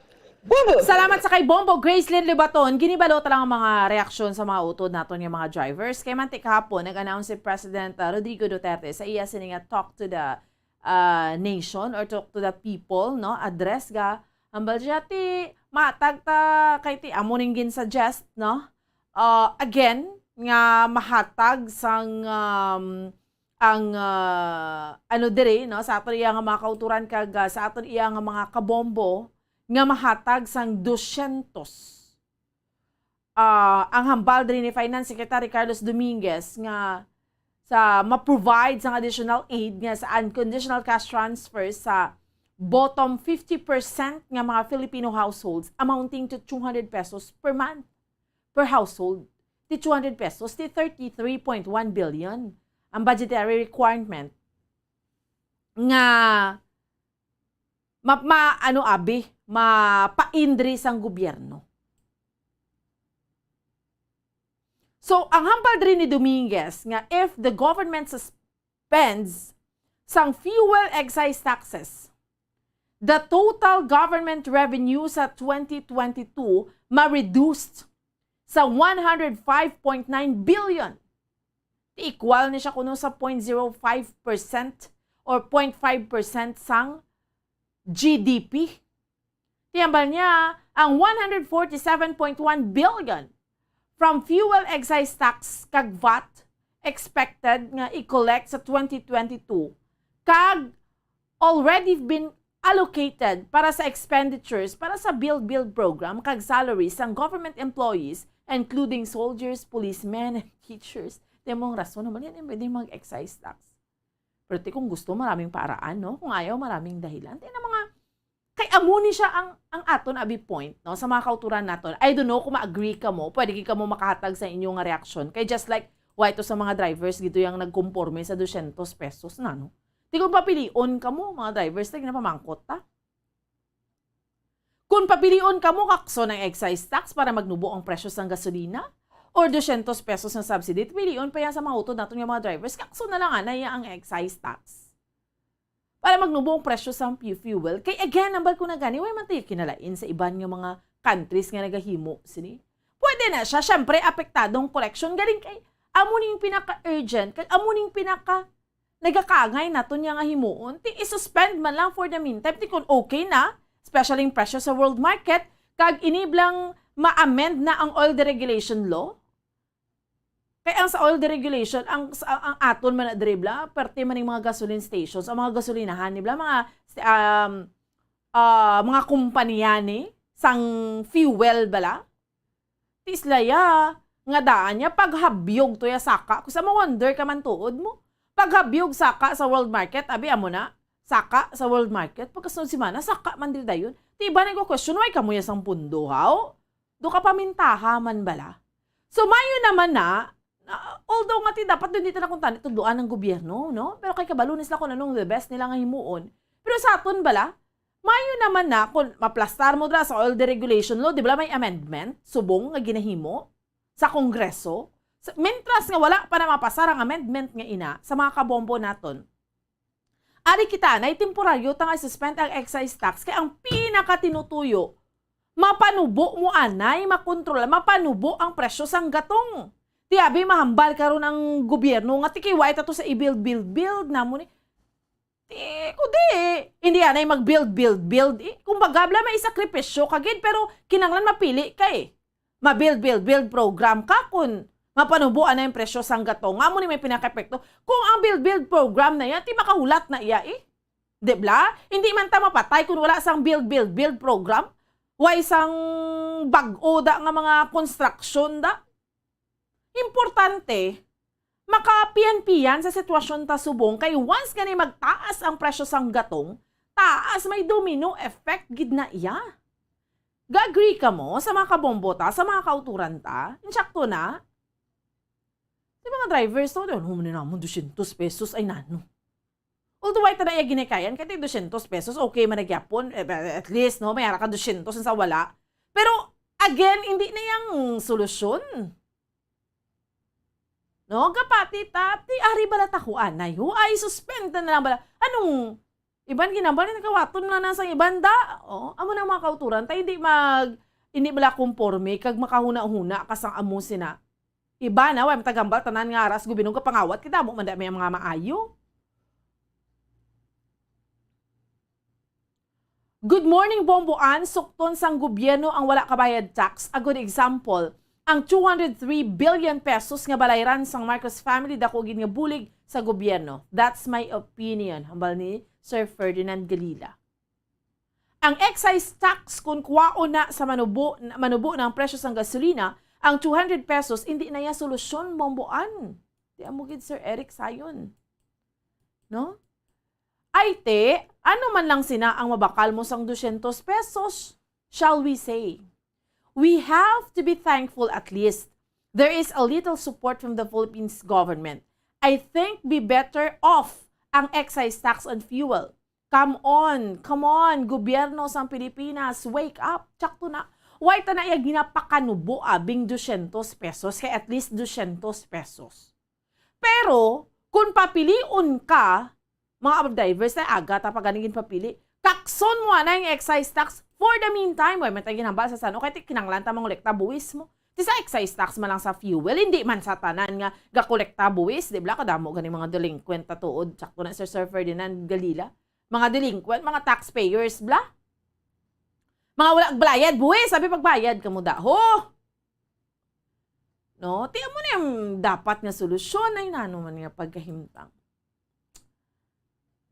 Bombo! Salamat sa kay Bombo Gracelyn Libaton. Ginibalota lang ang mga reaksyon sa mga utod naton yung mga drivers. Kay mantik hapon, nag-announce si President Rodrigo Duterte sa iya sininga talk to the nation or talk to the people, no? Address ga ambal ti matag ta kay ti amo ning gin-suggest, no? Again, nga mahatag sang ang ano dire, no? Sa aton iya nga mga kauturan kag sa aton iya nga mga kabombo nga mahatag sang 200 ang hambal din ni Finance Secretary Carlos Dominguez nga sa ma-provide sang additional aid nga sa unconditional cash transfers sa bottom 50% nga mga Filipino households amounting to 200 pesos per month per household. Ti 200 pesos, ti 33.1 billion ang budgetary requirement nga mapaindri sang gobyerno. So, ang hambal rin ni Dominguez nga if the government suspends sang fuel excise taxes, the total government revenue sa 2022 ma-reduced sa 105.9 billion. Equal ni siya kuno sa 0.05% or 0.5% sang GDP. Tiyambal niya ang 147.1 billion from fuel excise tax kag VAT expected nga i-collect sa 2022 kag already been allocated para sa expenditures para sa Build program kag salaries ng government employees including soldiers, policemen, and teachers. Demong rason naman yan, pwede mag-excise tax. Pero kung gusto, maraming paraan, no? Kung ayaw, maraming dahilan. Kay amuni siya ang aton abi point, no? Sa mga kauturan naton. I don't know kung ma-agree ka mo, pwede ka mo makahatag sa inyong reaksyon. Kay just like, why ito sa mga drivers, gito yung nagkomporme sa 200 pesos na, no? Di kung papilion ka mo, mga drivers, na ginapamangkot ta. Kung papilion ka mo, kakso ng excise tax para magnubo ang presyo ng gasolina, or 200 pesos ng subsidy, pilion pa yan sa mga utod natin yung mga drivers, kakso na lang ang excise tax. Para magnubo ang presyo sa fuel. Kay again, nambal ko na gani, way man tayo kinalain sa iban ng mga countries nga nagahimo. Sini? Pwede na siya, syempre, apektadong collection. Galing kay, amuning pinaka-urgent, kay amuning nagakangay nato niya nga himuon, ti isuspend man lang for the meantime, ti kung okay na, especially yung presyo sa world market, kag iniblang ma-amend na ang oil deregulation law. Kaya ang sa oil deregulation, ang aton man na dribla, perte man yung mga gasoline stations, ang mga gasolinahan, nibla, mga kumpanya ni, sang fuel bala, tislaya, nga daan niya, paghabyog to ya saka, kung sa ma-wonder ka man tuod mo, paghabyog saka sa world market, abi amo na, saka sa world market, pagkasunod si Mana, saka man din dayon, tiba na ko question, why kamu ya sang pundo, how? Do ka pamintaha man bala. So, mayo naman na, although nga dapat doon dito na kung tanit tudloan ng gobyerno, no? Pero kay kabalunis na kung anong the best nila nga himuon. Pero sa aton bala, mayo naman na kung maplastar mo dra sa oil deregulation law, di ba may amendment, subong nga ginahimo sa Kongreso. Mentras nga wala pa na mapasar ang amendment nga ina sa mga kabombo naton. Ari kita na temporaryo ta nga suspend ang excise tax kay ang pinakatinutuyo mapanubo mo anay, makontrol, mapanubo ang presyo sang gatong. Tiabi mahambal karon ang gobyerno nga tikiway ta to sa i-build na mo ni. Hindi anay mag-build. Kung bagabla may sakripisyo kagid pero kinanglan mapili ka eh. Ma-build program ka kun mapanubuan na yung presyo sang gatong. Nga mo ni may pinaka-epekto. Kung ang build program na yan, ti makahulat na iya eh. Dibla? Hindi man ta mapatay kung wala sang build program. Why sang bag-o da nga mga construction da? Importante, makapian-pian sa sitwasyon ta subong kay once gani magtaas ang presyo sang gatong, taas may domino effect gid na iya. Ga-agree ka mo sa mga kabombota, sa mga kauturan ta? Insakto na? Di mga drivers, no? Humani naman 200 pesos ay nano. Although ay tanay ginikayan, kahit 200 pesos, okay man nagyapon. At least, no? Mayara ka 200 sa wala. Pero, again, hindi na yung solusyon. No? Kapati ta, ti ari bala takuan na yu, ay suspend na lang bala. Anong, iban ginabal, nakawaton na nasa ibanda. O, amo na mga kauturan, tayo hindi bala kumporme, kag makahuna-huna, kasang amusin na. Iba na, way matagambal, tanan nga aras, gubinong kapangawat, kita mo, manda may mga maayo. Good morning, Bomboan. Sukton sang gobyerno ang wala kabayad tax. A good example, ang 203 billion pesos nga balayran sang Marcos family dako gid nga bulig sa gobyerno. That's my opinion, hambal ni Sir Ferdinand Galila. Ang excise tax kung kuwao na sa manubo ng presyo sang gasolina, ang 200 pesos hindi na ya solusyon, Bomboan. Di amo gid Sir Eric Sayon. No? Ay te, ano man lang sina ang mabakal mo sang 200 pesos, shall we say? We have to be thankful at least. There is a little support from the Philippines government. I think be better off ang excise tax on fuel. Come on, gobyerno sang Pilipinas, wake up, tsakto na. Why ta na iya ginapakanubo abing 200 pesos, kaya at least 200 pesos. Pero, kung papiliun ka, mga drivers na aga tapos ganingin papili, kakson mo na yung excise tax for the meantime. Way, may ginambal sa sano, kaya kinanglan tamang kolekta buwis mo. Di sa excise tax man lang sa fuel, hindi man sa tanan nga gakolekta buwis. Di ba, kadamo ganing mga delinquent tatuod. Sakto na Sir Ferdinand Galila. Mga delinquent, mga taxpayers, bla. Mga wala bayad buwis, sabi pagbayad ka mo daho. No, tiyan mo na yung dapat nga solusyon ay nano man nga pagkahimtang.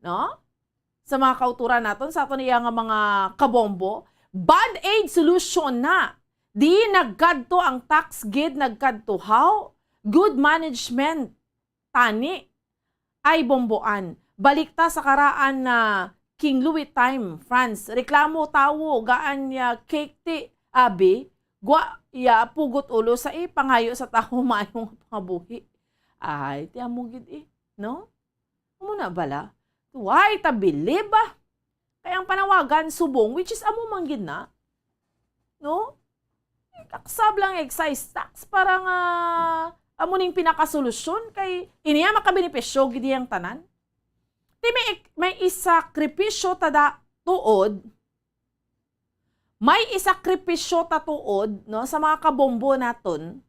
No? Sa mga kauturan naton, sa ato niya nga mga kabombo, band aid solution na. Di nagkadto ang tax gid, nagkadto how? Good management. Tani ay bomboan. Balikta sa karaan na King Louis time, France. Reklamo tawo, gaan ya cake ti, abi, gwa ya pugot ulo sa pangayo sa tao maayong pangabuhi. Ay, tiyan mo gid no? Muna bala? Why, tabilib ba? Kaya ang panawagan, subong, which is amo manggid na. No? Kaksab lang excise tax para nga amo ning pinakasolusyon kay iniya makabenepisyo gid yang tanan. Di may isakripisyo tada tuod. May isakripisyo ta tuod no sa mga kabombo naton.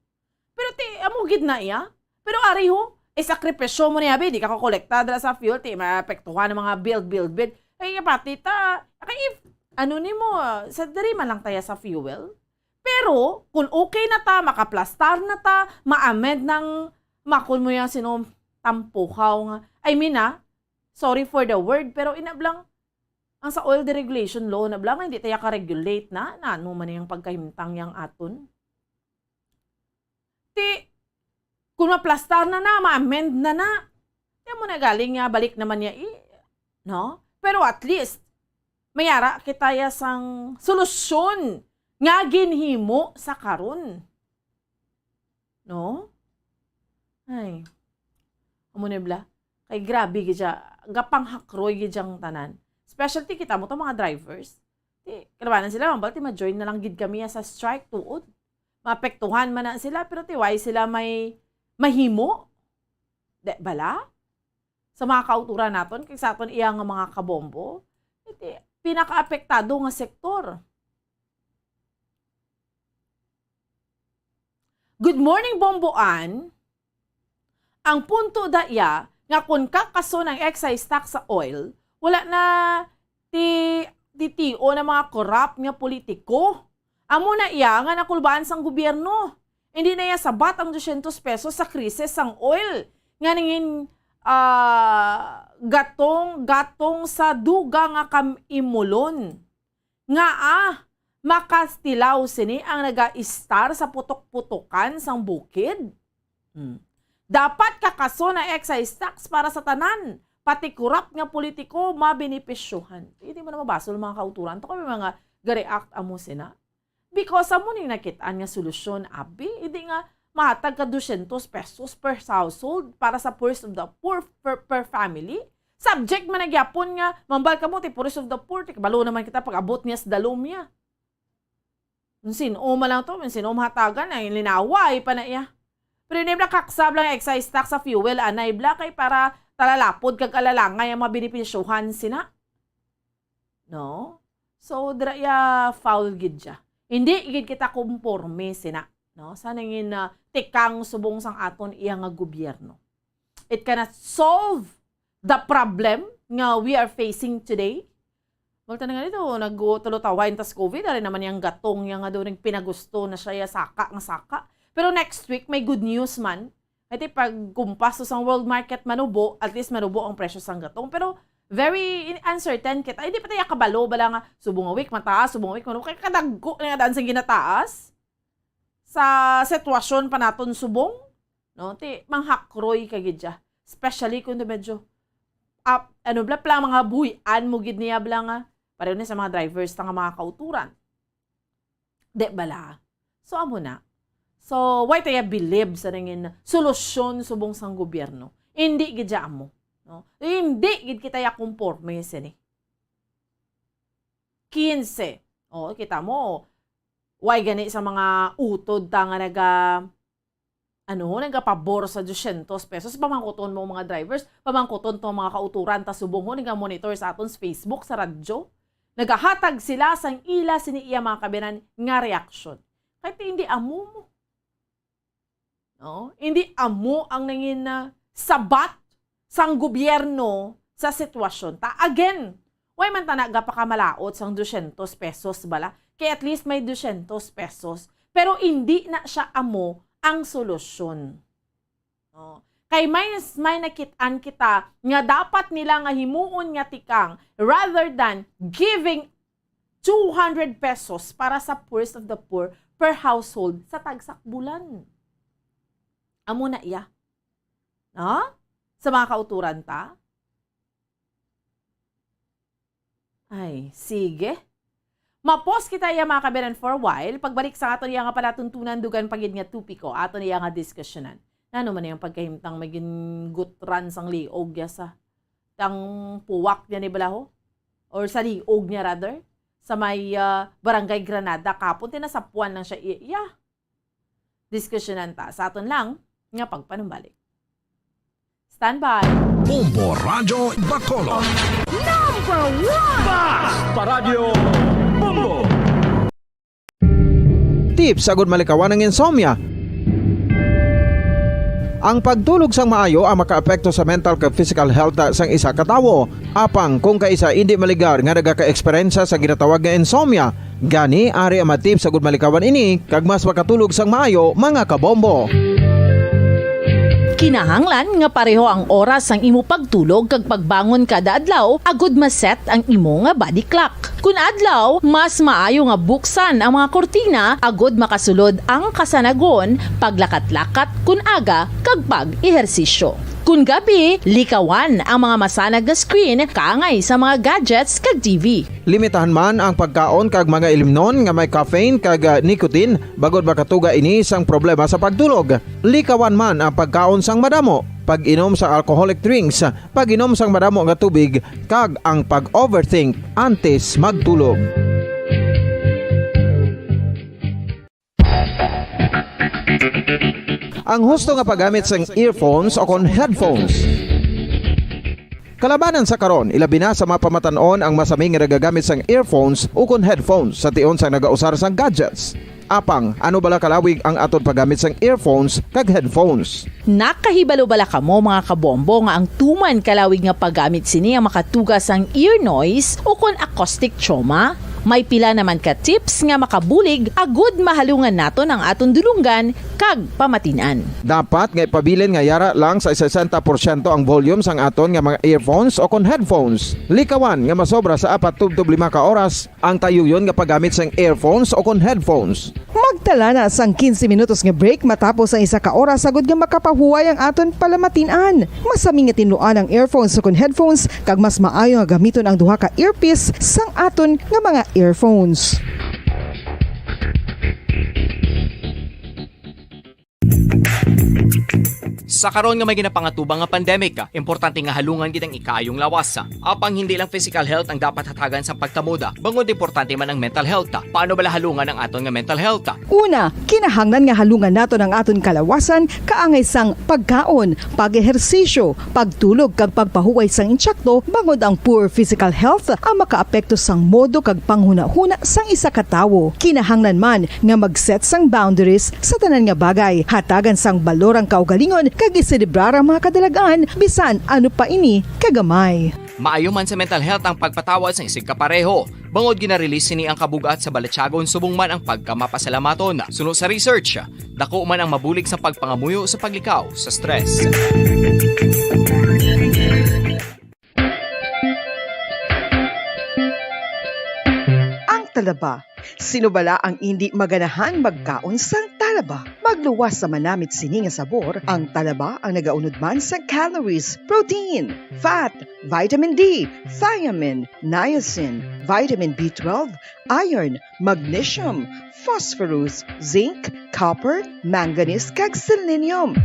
Pero ti amo gid na iya. Pero ari ho, isakripisyo mo niya, di ka kolekta dala sa fuel, ti maapektuhan ng mga build. Ay, pati ta, if, ano ni mo, sa dari man lang tayo sa fuel. Pero, kung okay na ta, makaplastar na ta, ma-amend ng, makon mo yung tampukaw nga. I mean sorry for the word, pero inablang, ang sa oil deregulation law, nablang, hindi tayo ka-regulate na ano man yung pagkahimtang yung aton. Kung maplastar na ma-amend na yan mo na galing nga, balik naman niya no? Pero at least, mayara kita sang solusyon nga ginhimo sa karon. No? Ay, amunibla. Kay grabe gidya, gapang hakroy gidyang tanan. Specialty kita mo to mga drivers. Kalabanan sila, mambal, ma-join na lang gid kami sa strike tuod. Mapektuhan man na sila, pero why sila may mahimo? De, bala? Sa mga kauturan naton, kay sa aton iya nga mga kabombo, pinaka-apektado nga sektor. Good morning, Bomboan. Ang punto daya, nga kung kakaso ng excise tax sa oil, wala na titio na mga corrupt nga politiko. Amo na iya nga nakulbaan sang gobyerno. Hindi na iya sabat ang 200 pesos sa krisis sang oil. Nga ningin gatong sa duga nga kamimulon. Nga makastilaw sini ang naga-star sa putok-putukan sang bukid. Dapat kakaso na excise tax para sa tanan. Pati corrupt nga politiko mabenepisyuhan. Hindi mo na mabasol mga kauturan. Ito kami mga ga-react amo sina. Because amo ning nakitaan nga solusyon, abi, hindi nga matag ka 200 pesos per household para sa poorest of the poor per family. Subject man nagyapon nga, mambal ka mo, ti poorest of the poor, ti kabalo naman kita pag abot niya sa dalom niya. Sino man lang to, sino hatagan, ay linaway pa na iya. Pero hindi na kaksab lang excise tax sa fuel, anay bla kay para talalapod kag alalangay ang mabinipisyuhan sina. No? So, draya foul gid siya. Hindi gid kita kumporme sina. No? Sana ngin tikang subong sang aton iya nga gobyerno. It cannot solve the problem nga we are facing today. Malta na nga dito, nagtulutawain tas COVID, ari naman yung gatong yung nga doon pinagusto na siya saka nga saka. Pero next week, may good news man. Ito pag kumpas sa world market manubo, at least manubo ang presyo sang gatong. Pero very uncertain kita. Hindi pa tayo kabalo, bala nga, subong week mataas, subong week manubo. Kaya kadaggo na nga daan sang ginataas. Sa sitwasyon pa naton subong, no? Ti manghakroy kagidya. Especially kung medyo bla mga buhian mo gid niya bla nga. Pareho na sa mga drivers nga mga kauturan. De bala. So amo na. So, why tayo believe sa nangin solusyon subong sang gobyerno? Hindi gidya amo. No? Hindi gid kita ya kumporme sini. 15. Oh, kita mo. Why gani sa mga utod ta nga nagapabor sa 200 pesos. Pamangkuton mo mga drivers, pamangkuton to mga kauturan, ta subong ho, monitor sa aton sa Facebook, sa radyo. Nagahatag sila sang ila siniiya mga kabinan nga reaksyon. Kahit hindi amo mo. No? Hindi amo ang nangin sabat sang gobyerno sa sitwasyon. Ta again, why man ta nagapakamalaot sang 200 pesos bala? Kaya at least may 200 pesos. Pero hindi na siya amo ang solusyon. No? Kay may nakitaan kita nga dapat nila nga himuon nga tikang rather than giving 200 pesos para sa poorest of the poor per household sa tagsak bulan. Amo na iya. No? Sa mga kauturan ta? Ay, sige. Mapos kita iya mga kabiran for a while. Pagbalik sa ato niya nga pala tuntunan dugan pagid nga tupiko. Ato niya nga diskusyonan. Ano man yung pagkahimtang maging gutran sang liog ya sa tang puwak niya ni Balaho? Or sa liog niya rather? Sa may Barangay Granada. Kapon tinasapuan lang siya. Yeah. Diskusyonan ta. Sa aton lang nga pagpanumbalik. Stand by. Bombo Radyo Bacolod. Fast Paradyo Bombo. Tips sagud malikawan ng insomnia. Ang pagtulog sang maayo ang makaapekto sa mental kag physical health sang isa ka tawo. Apang kung kaisa hindi maligar nga nagaka-eksperyensya sa ginatawag nga insomnia, gani ari ang matip sagud malikawan ini kag mas makatulog sang maayo mga kabombo. Kinahanglan nga pareho ang oras ang imo pagtulog kag pagbangon kada adlaw agud maset ang imo nga body clock. Kun adlaw, mas maayo nga buksan ang mga kortina agud makasulod ang kasanagon, paglakat-lakat kun aga kag pag-ehersisyo. Kun gabi, likawan ang mga masanag na screen kaangay sa mga gadgets kag TV. Limitahan man ang pagkaon kag mga ilimnon nga may caffeine kag nicotine bagod makatuga ini sang problema sa pagtulog. Likawan man ang pagkaon sang madamo, pag-inom sa alcoholic drinks, pag-inom sang madamo nga tubig kag ang pag-overthink antes magtulog. Ang husto nga paggamit sang earphones o kon headphones. Kalabanan sa karon, ilabi na sa mga pamatanon ang masami nga nagagamit sang earphones o kon headphones sa tion sang nagausar sang gadgets. Apang, ano bala kalawig ang aton paggamit sang earphones kag headphones? Nakahibalo bala kamo mga kabombo nga ang tuman kalawig nga paggamit sini ang makatugas ang ear noise o kon acoustic trauma? May pila naman ka tips nga makabulig agud mahalungan naton ang aton dulunggan kag pamatinan. Dapat nga ipabilin nga yara lang sa 60% ang volume sang aton nga mga earphones o kon headphones. Likawan nga masobra sa 4 to 5 ka oras ang tayuyon nga paggamit sang earphones o kon headphones. Magtala na sang 15 minutos nga break matapos ang 1 ka oras sagud nga makapahuway ang aton palamatinan. Masami nga tinluan ang earphones o kon headphones kag mas maayo nga gamiton ang duha ka earpiece sang aton nga mga earphones. Sa karon nga may ginapangatubang nga pandemic, importante nga halungan gid ang ikaayong lawas. Apang hindi lang physical health ang dapat hatagan sa pagtamuda, bangod importante man ang mental health. Paano bala halungan ang aton nga mental health? Una, kinahanglan nga halungan nato ang aton kalawasan kaangay sang pagkaon, pag-ehersisyo, pagtulog kag pagpahuway sang insyakto bangod ang poor physical health ang makaapekto sang modo kag panghuna-huna sang isa ka tawo. Kinahanglan man nga mag-set sang boundaries sa tanan nga bagay, hatagan sang balorang kaugalingon kag iselebrar ang mga kadalagaan bisan ano pa ini kagamay. Maayo man sa mental health ang pagpatawad sa isig kapareho. Bangod gina-release sini ang kabugat sa balatsagon subong man ang pagkamapasalamaton. Suno sa research, dako man ang mabulig sa pagpangamuyo sa paglikaw sa stress. Ang talaba. Sino bala ang hindi maganahan magkaon sang talaba? Magluwas sa manamit sini nga sabor, ang talaba ang nagaunod man sa calories, protein, fat, vitamin D, thiamine, niacin, vitamin B12, iron, magnesium, phosphorus, zinc, copper, manganese kag selenium.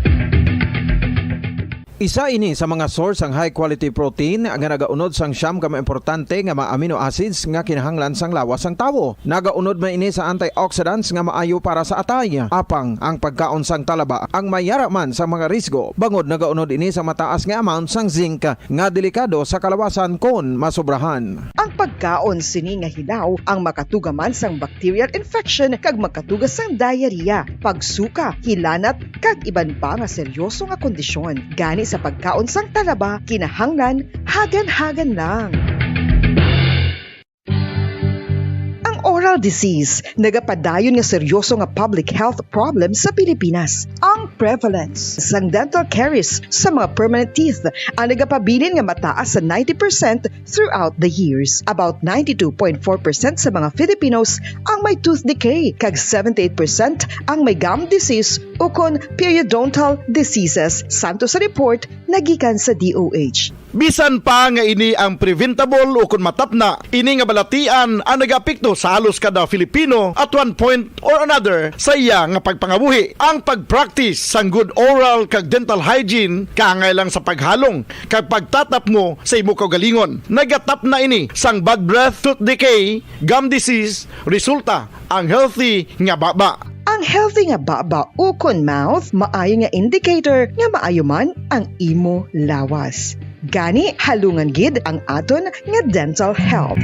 Isa ini sa mga source ang high quality protein nga nagaunod sang siyam ka importante nga mga amino acids nga kinahanglan sang lawas sang tawo. Nagaunod man ini sa antioxidants nga maayo para sa atay. Apang ang pagkaon sang talaba ang mayara man sa mga risgo. Bangod nagaunod ini sa mataas nga amount sang zinc nga delikado sa kalawasan kon masobrahan. Ang pagkaon sini nga hilaw ang makatugaman sang bacterial infection kag makatuga sang diarrhea, pagsuka, hilanat kag iban pa nga seryoso nga kondisyon. Gani sa pagkaon sang talaba, kinahanglan hagan-hagan lang. Oral disease, nagapadayon nga seryoso nga public health problem sa Pilipinas. Ang prevalence sang dental caries sa mga permanent teeth ang nagapabilin nga mataas sa 90% throughout the years. About 92.4% sa mga Filipinos ang may tooth decay, kag 78% ang may gum disease o kon periodontal diseases, santo sa report nagikan sa DOH. Bisan pa nga ini ang preventable o kung matapna, ini nga balatian ang nagapikto sa halos kada Filipino at one point or another sa iya nga pagpangabuhi. Ang pag-practice sang good oral kag dental hygiene kaangay lang sa paghalong kag pagtatap mo sa imo kaugalingon. Nagatap na ini sang bad breath, tooth decay, gum disease, resulta ang healthy nga baba. Ang healthy nga baba o kon mouth, maayo nga indicator nga maayo man ang imo lawas. Gani halungan gid ang aton nga dental health.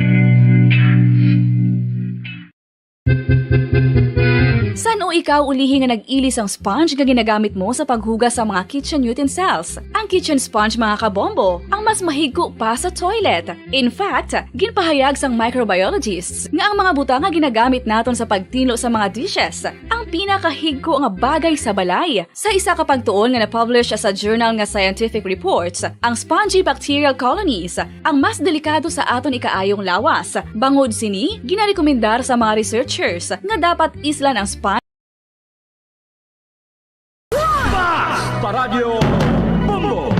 San o ikaw ulihi nga nag-ilis ang sponge nga ginagamit mo sa paghugas sa mga kitchen utensils? Ang kitchen sponge mga kabombo, ang mas mahigko pa sa toilet. In fact, ginpahayag sang microbiologists nga ang mga butang nga ginagamit naton sa pagtinlo sa mga dishes ang pinakahigko nga bagay sa balay. Sa isa ka pagtuon nga na-publish sa journal nga Scientific Reports, ang spongy bacterial colonies ang mas delikado sa aton ikaayong lawas. Bangod sini, ginarekomendar sa mga researchers nga dapat islan ang sponge Paradyo Bombo!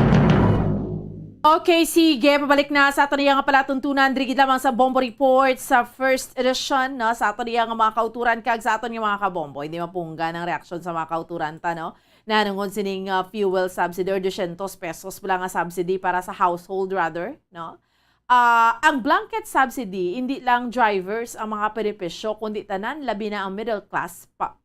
Okay, sige, pabalik na sa ato niya nga palatuntunan diri gid lamang sa Bombo Report sa first edition, no, sa ato niya nga mga kauturan kag sa ato niya mga kabombo. Hindi mapungga ng reaksyon sa mga kauturan ta, no? Nanungon sining fuel subsidy or 200 pesos pala nga subsidy para sa household rather, no? Ang blanket subsidy, hindi lang drivers ang mga benepisyo, kundi tanan labi na ang middle class pa.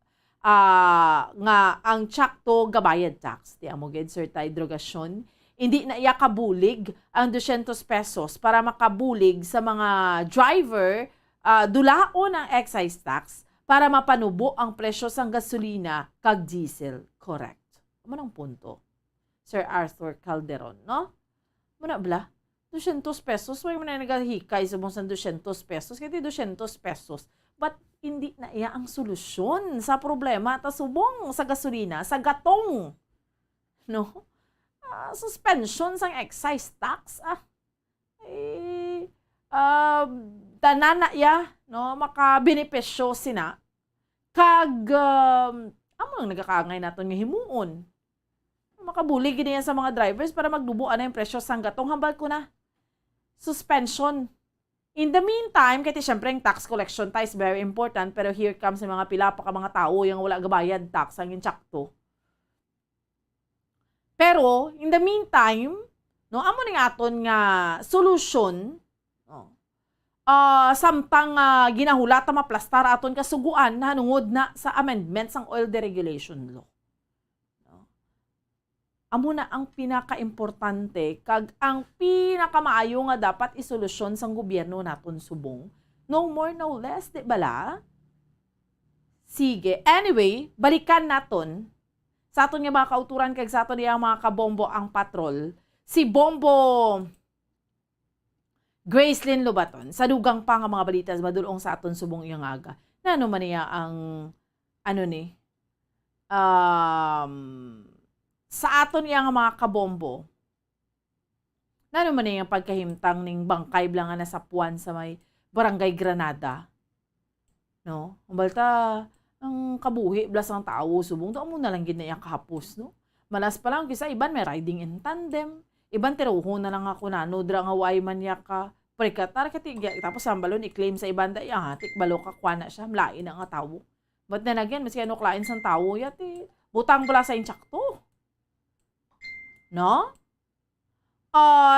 Nga ang tsakto gabayad tax. Di amo gid sir tay drogasyon. Hindi na iya kabulig ang 200 pesos para makabulig sa mga driver dulaon ang excise tax para mapanubo ang presyo sang gasolina kag diesel. Correct. Amo nang punto. Sir Arthur Calderon, no? Muna bla 200 pesos, may man nagahikay sa mong 200 pesos, kaya 200 pesos. But hindi na iya ang solusyon sa problema ta subong sa gasolina, sa gatong. No? Suspension sang excise tax. Tanana ya, no, makabenepisyo sina. Kag, amo lang nagkakaangay naton nga himuon. Makabulig niya sa mga drivers para magdubuan na yung presyo sang gatong. Hambal ko na. Suspension. In the meantime, kasi syempre yung tax collection tayo is very important, pero here comes yung mga pila pa ka mga tao yung wala gabayad tax ang yung tsakto. Pero in the meantime, no, amo ning aton nga solution, no, samtang ginahulat ta maplastar aton kasuguan nanungod na sa amendments ang oil deregulation law. Amo na ang pinaka-importante kag ang pinakamaayo nga dapat isolusyon sang gobyerno naton subong. No more, no less, di bala? Sige. Anyway, balikan naton sa aton nga mga kauturan kag sa aton nga mga kabombo ang patrol. Si Bombo Gracelyn Lobaton, sa dugang pa nga mga balita madulong sa aton subong iyang aga. Na ano man niya ang sa aton yang mga kabombo, na naman na yung pagkahimtang ning bangkay blangan na sa puwan sa may Barangay Granada. No? Umbalta, ang kabuhi, blas ang tao, subong, doon mo na lang ginaya kahapos, no? Malas pa lang, kisa iban may riding in tandem, iban tiruho na lang ako na, no, dra nga way man niya ka, prekatar, tapos ang balon, i-claim sa iban, hatik, balo ka, kwa na siya, mlain na nga tao. But then again, maski ano klain sa tao, yati, butang pala sa inchakto. No?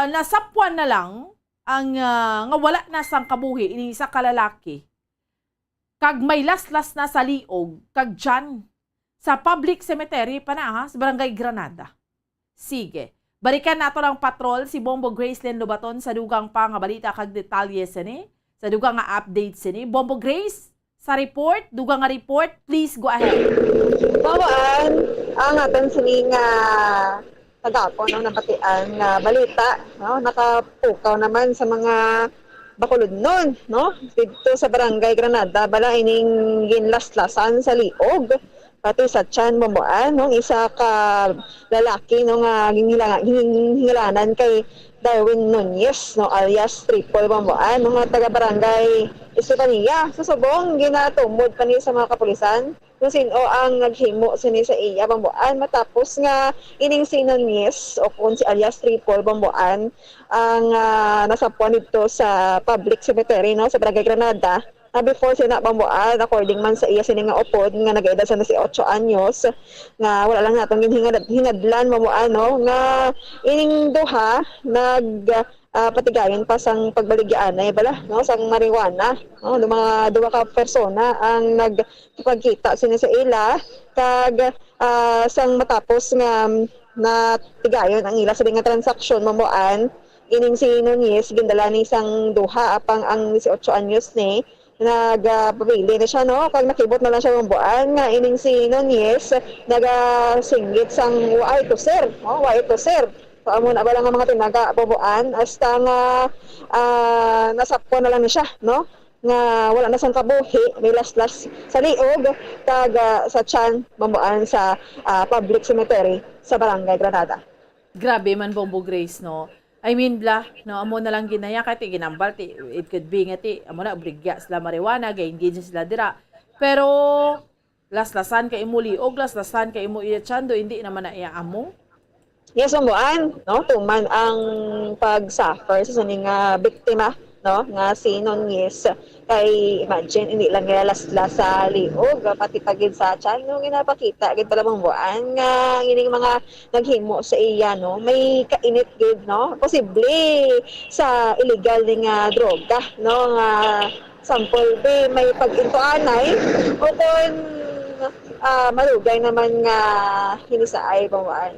Nasapwan na lang ang nga wala na sang kabuhi ini sa kalalaki. Kag may laslas na sa liog kag dyan sa public cemetery pa na ha, sa Barangay Granada. Sige. Balikan nato ang patrol si Bombo Gracelyn Lobaton sa dugang pa nga balita kag detalye sini, sa dugang nga update sini. Bombo Grace, sa report, dugang nga report, please go ahead. Mawaan, ang aton sini nga tagapon ng napatian nga balita, no? Nakapukaw naman sa mga bakulod nun, no? Dito sa Barangay Granada, bala ining ginlaslasan sa liog, pati sa tiyan Bomboan, no? Isa ka lalaki, no, nga hingalanan kay Darwin Nunez, no, alias Triple Bomboan, no, nga taga-barangay Estefania. Sa subong, ginatumod pa niya sa mga kapulisan kung sino ang naghimo sini sa iya Bomboan, matapos nga ining si Nunez o kung si alias Triple Bomboan ang nasapuan dito sa public cemetery, no, sa Barangay Granada. Before sina Bomboan, according man sa iya sini nga upod nga nag-edad sa 18 anyos, nga wala lang natong hinadlan Bomboan, no, nga ining duha patigayon pa sang pagbaligyan ay bala, no, sang marijuana, no, mga duha ka persona ang nagpagkita sini sa ila kag sang matapos nga natigayon ang ila sa nga transaksyon Bomboan, ining si Nunez gindala ni sang duha apang ang 18 anyos ni nagpabili na siya, no, kag nakibot na lang siya Bomboan nga ining si Nunez nagasinggit sang way to sir, no, way to sir. So, amo na ba lang ang mga tinaga Bomboan hasta nga nasapko na lang na siya, no, nga wala na sang kabuhi, may laslas sa liog kag sa tiyan Bomboan sa public cemetery sa Barangay Granada. Grabe man Bombo Grace, no. I mean, no, amo na lang ginaya kati ginambal ti it could be nga ti amo na obligya sila marijuana ga-engage sila dira. Pero laslasan kay imo liog, laslasan kay imo iyachando, hindi naman na iaamo. Yes, Bomboan, no, tuman ang pag-suffer sa sining biktima, no, nga si Nunez. Kay imagine hindi lang laslas sa liog, pati pagid sa tiyan, no, ginapakita gid pala Bomboan nga ining mga naghimo sa iya, no, may kainit gid, no, posible sa illegal ning droga, no, nga sample be may pag-intuanay o kung malugay naman nga hinisaay Bomboan.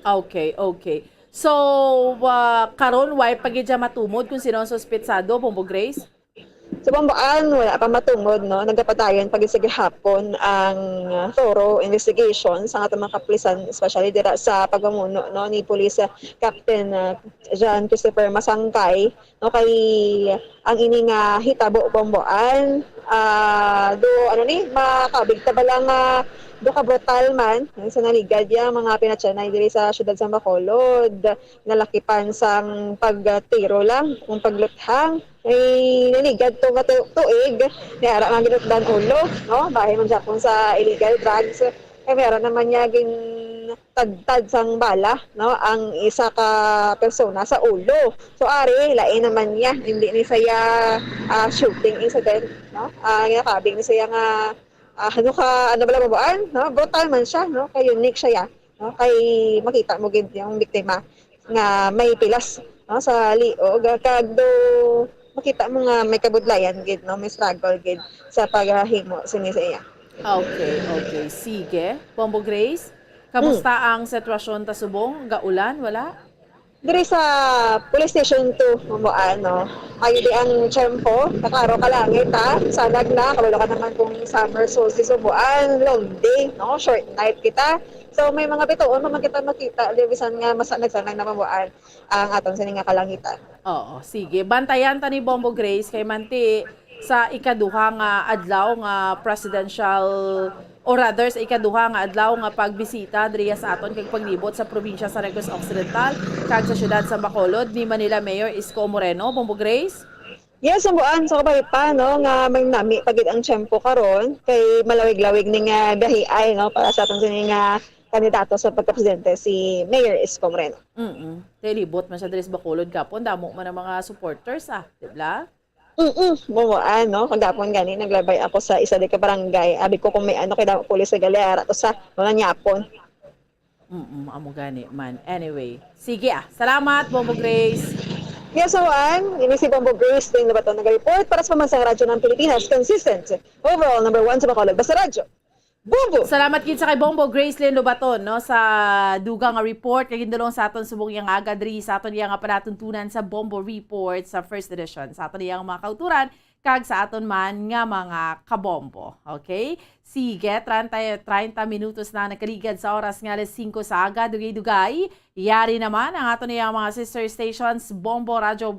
Okay. So, karon why pagidya matumod kung sino ang suspetsado, Bombo Grace? Sa Bomboan, wala pa matungod, no? Nagapatayon pag sa gihapon ang thorough investigation sa atong mga kapulisan, especially dira sa pagamuno, no, ni Police Captain John Christopher Masangkay, no, kay ang ining hitabo Bomboan, makabig ta ba lang do ka brutal man sa naligad ya mga pinatsanay diri sa syudad sa Bacolod, nalakipan sang pagtiro lang kung pagluthang ay naligad to tuig ni ara nga ginutdan ulo, no, bahay man siya kung sa illegal drugs ay meron naman niya gin tagtad sang bala, no, ang isa ka persona sa ulo. So ari lain naman niya, hindi ni saya shooting incident, no, nakabig ni saya nga ano bala Bomboan, no, brutal man siya, no, kay unique siya, no? Kay makita mo gid yung biktima nga may pilas, no, sa liog kag do makita mo nga may kabudlayan gid, no, may struggle gid sa paghahimo sini sa iya. Okay. Sige. Bombo Grace, kamusta ang sitwasyon ta subong? Gaulan, wala? Diri sa police station 2 mo ano, ayo di ang tiyempo, kakaro ka langit ha, sadag na, kabalo ka naman kung summer solstice subuan, long day, no, short night kita. So may mga bituon naman kita makita, bisan nga mas nagsanang napabuan ang atong sini nga kalangitan. Oo, sige. Bantayan ta ni Bombo Grace kay manti sa ikaduha nga adlaw nga presidential or rather sa ikaduha nga adlaw nga pagbisita diri sa aton kag paglibot sa probinsya sa Negros Occidental kag sa syudad sa Bacolod ni Manila Mayor Isko Moreno. Bombo Grace. Yes, subuan sa kabay pa, no, nga may nami pagid ang tiyempo karon kay malawig-lawig ning dahiay, no, para sa aton sini nga kandidato sa pagka-presidente si Mayor Isko Moreno. Libot man sa diri sa Bacolod kapon, damo man ang mga supporters di ba? Buwan, no? Kagapon gani, naglabay ako sa isa di ka barangay. Abi ko kung may ano, kaya pulis sa galera. To sa mga nyapon. Amo gani man. Anyway, sige Salamat, Bombo Grace. Yes, Juan. Ini si Bombo Grace din na ba ito nag-report para sa Pamansang Radyo ng Pilipinas. Consistent. Overall, number 1 sa Bacolod. Basta Radyo. Bombo! Salamat kid sa kay Bombo Grace Lynn Lobaton, no, sa dugang nga report kay gindulong sa aton subong yang aga diri sa aton yang panatuntunan sa Bombo Report sa first edition sa aton yang mga kauturan kag sa aton man nga mga kabombo. Okay? Sige, 30 minutos na nakaligad sa oras nga 5 sa aga dugay-dugay. Yari naman ang aton yang mga sister stations Bombo Radio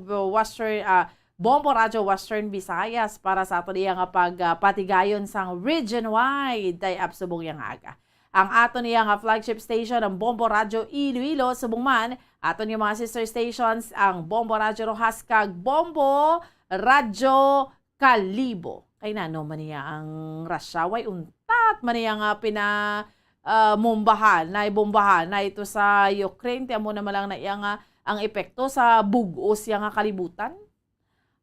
Western Visayas para sa aton nga pagpatigayon sang region-wide day up subong yang aga. Ang aton nga flagship station ang Bombo Radio Iloilo subong man aton yung mga sister stations ang Bombo Radio Rojas kag Bombo Radio Kalibo. Kay nano man niya ang Rasyaway untat man niya nga bombahan na ito sa Ukraine. Tiyan mo naman lang na iya nga ang epekto sa bugos yang kalibutan.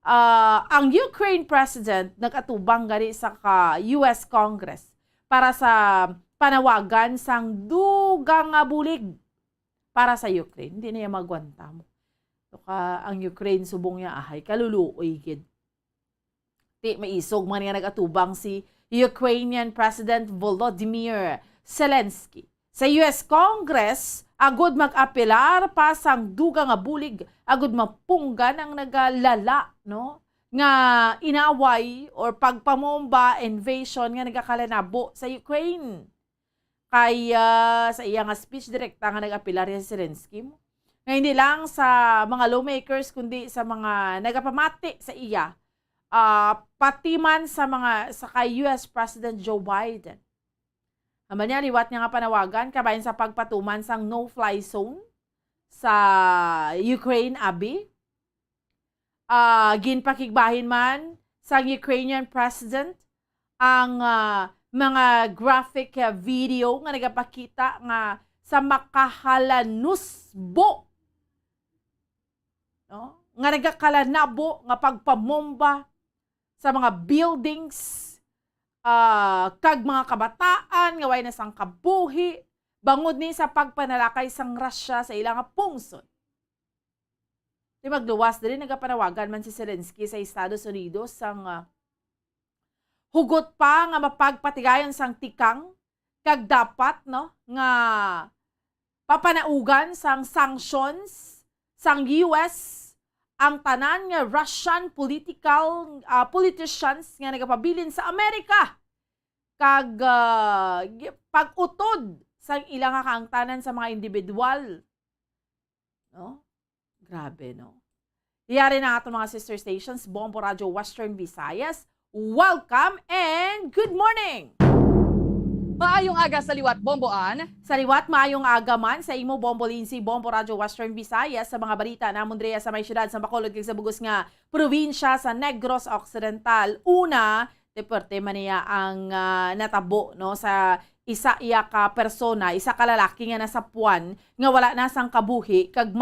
Ang Ukraine President nag-atubang gani sa US Congress para sa panawagan sang dugang nga bulig para sa Ukraine. Hindi niya magwanta mo. Ang Ukraine subong niya ahay kaluluoy gid. Ti maisog man niya nag-atubang si Ukrainian President Volodymyr Zelensky. Sa US Congress, agud mag-apelar pa sang dugang nga bulig, agud mapunggan ang nagalala, no? Nga inaway or pagpamomba invasion nga nagakalanabo sa Ukraine. Kaya sa iya nga speech direkta nga nag-apelar si Zelensky mo. Nga hindi lang sa mga lawmakers kundi sa mga nagapamati sa iya. Pati man sa kay US President Joe Biden. Naman niya, liwat niya nga panawagan, kabayan sa pagpatuman sang no-fly zone sa Ukraine, abi. Ginpakigbahin man sa Ukrainian President ang mga graphic video nga nagapakita nga sa makahalanusbo. No? Nga nagakalanabo nga pagpamomba sa mga buildings, kag mga kabataan nga way na sang kabuhi bangod ni sa pagpanalakay sang Russia sa ilang pungsod. Di magluwas diri nagapanawagan man si Zelensky sa Estados Unidos sang hugot pa nga mapagpatigayon sang tikang kag dapat no nga papanaugan sang sanctions sang US ang tanan nga Russian politicians nga nagapabilin sa Amerika kag pag-utod sa ilang kaangtanan sa mga individual. No? Grabe, no? Iyari na ato mga sister stations, Bombo Radio Western Visayas. Welcome and good morning! Maayong aga sa liwat, Bomboan. Sa liwat, maayong aga man sa imo Bombo Lindsay, Bombo Radio Western Visayas sa mga balita namon diya sa may syudad sa Bacolod kag sa bugos nga probinsya sa Negros Occidental. Una, deporte man niya ang natabo no sa isa iya ka persona, isa ka lalaki nga nasa puwan nga wala na sang kabuhi kag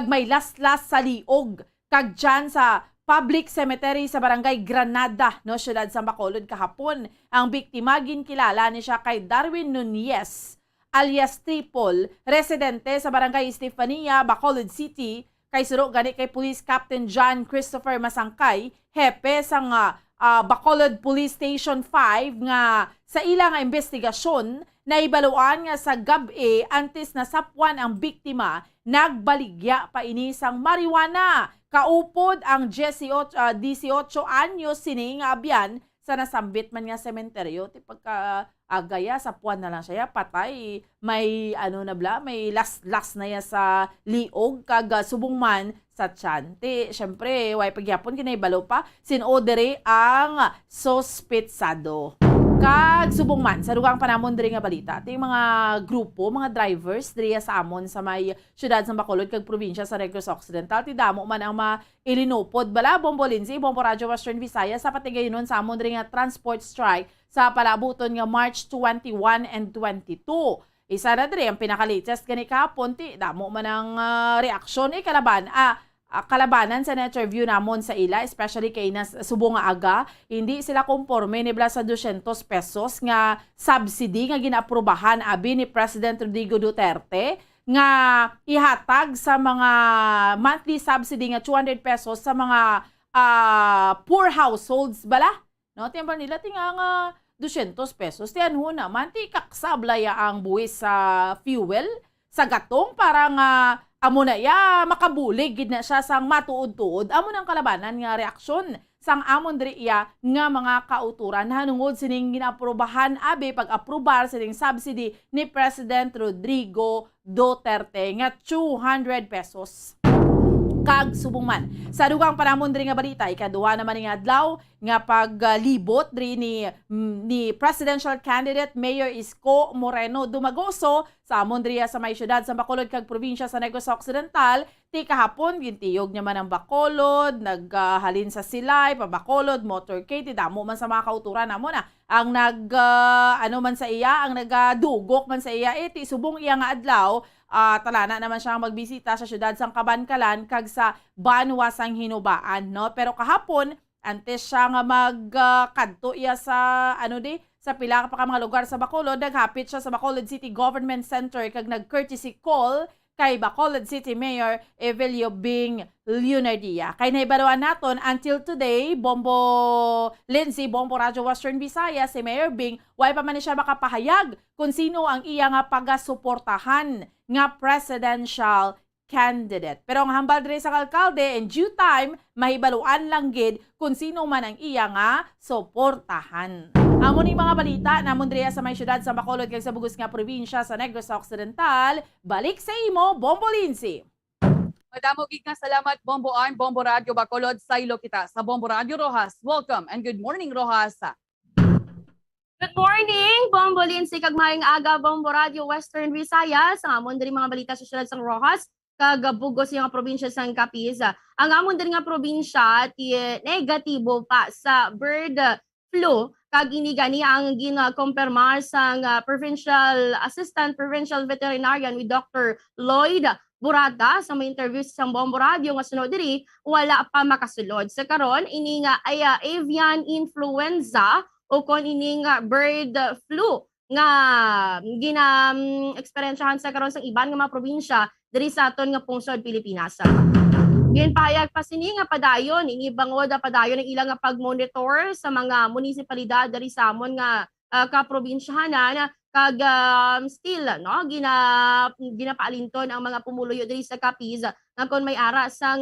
may laslas sa liog kag dyan sa public cemetery sa barangay Granada, no, syudad sa Bacolod kahapon. Ang biktima ginkilala ni siya kay Darwin Nunez alias Tripol, residente sa Barangay Estefania, Bacolod City, kay suro gani kay Police Captain John Christopher Masangkay, hepe sang Bacolod Police Station 5 nga sa ilang investigasyon na ibaluan nga sa gabi antes na sapwan ang biktima, nagbaligya pa ini sang marijuana. Kaupod ang 18 anyos sini nga abyan sa nasambit man nga sementeryo ti pagka agaya sa puwan na lang siya patay, may may las na ya sa liog kag subong man sa tiyan. Ti syempre way pagyapon kinaibalo pa sinodere ang sospetsado. Kag subong man sa dugang panamon diri nga balita, ti mga grupo, mga drivers diri sa amon sa may syudad sa Bacolod kag probinsya sa Negros Occidental, ti damo man ang mailinupod bala Bombo Lindsay, Bombo Radio Western Visayas sa patigayonon sa amon diri nga transport strike sa palabuton nga March 21 and 22. Isa na diri ang pinaka-latest gani kahapon, ti damo man ang reaksyon kalabanan sa na-interview namon sa ila, especially kay nas subong nga aga, hindi sila konforme ni bla sa 200 pesos nga subsidy nga ginaaprubahan abi ni President Rodrigo Duterte nga ihatag sa mga monthly subsidy nga 200 pesos sa mga poor households bala. No, tiyan nila tinga nga 200 pesos. Tiyan ho naman, ti kaksablaya ang buwis sa fuel, sa gatong para nga amo na ya makabulig gid na siya sang matuod-tuod. Amo nang kalabanan nga reaksyon sang amon diri iya nga mga kauturan hanungod sining ginaprobahan abi pag-aprobar sining subsidy ni President Rodrigo Duterte nga 200 pesos. Kag subong man sa dugang panamon diri nga balita, ikaduha naman nga adlaw nga paglibot diri ni presidential candidate Mayor Isko Moreno Dumagoso sa amon diri sa may syudad sa Bacolod kag probinsya sa Negros Occidental. Ti kahapon gintiyog niya man ang Bacolod, naghalin sa Silay, pa Bacolod, motorcade, ti damo man sa mga kauturan namo na ang man sa iya, ang nagadugok man sa iya ti subong iya nga adlaw. Talana naman siya magbisita sa syudad sang Kabankalan kag sa Banwa sang Hinubaan, no? Pero kahapon antes siya nga magkadto iya sa sa pila pa ka mga lugar sa Bacolod, naghapit siya sa Bacolod City Government Center kag nag-courtesy call kay Bacolod City Mayor Evelio Bing Leonardia. Kay naibaluan naton until today, Bombo Lindsay, Bombo Radio Western Visayas, si Mayor Bing, way pa man siya makapahayag kung sino ang iya nga pagasuportahan nga presidential candidate. Pero ang hambal diri sa alkalde, in due time, mahibaluan lang gid kung sino man ang iya nga suportahan. Amo ni mga balita namon diri sa may syudad sa Bacolod kag sa bugos nga probinsya sa Negros Occidental. Balik sa imo, Bombo Lindsay. Madamo gid nga salamat Bombo Arn, Bombo Radio Bacolod, saylo kita sa Bombo Radio Rojas. Welcome and good morning Rojas. Good morning, Bombo Lindsay kag maayong aga Bombo Radio Western Visayas. Ang amon diri mga balita sa syudad sang Rojas kag bugos nga probinsya sang Capiz. Ang amon diri nga probinsya ti negatibo pa sa bird flu kag ini gani ang ginakumpirmar sang Provincial Assistant Provincial Veterinarian with Dr. Lloyd Burada sa may interview sa Bombo Radio nga sunod diri wala pa makasulod. Sa karon ini nga ay avian influenza o kon ini nga bird flu nga gina-eksperyensyahan sa karon sang iban nga mga probinsya diri sa aton nga pungsod Pilipinas. Ngayon pahayag pa sini nga padayon, ini bangod padayon ang ilang nga pag-monitor sa mga munisipalidad diri sa amon nga kaprobinsyahanan kag still no ginapaalinton ang mga pumuluyo diri sa Capiz nga kon may ara sang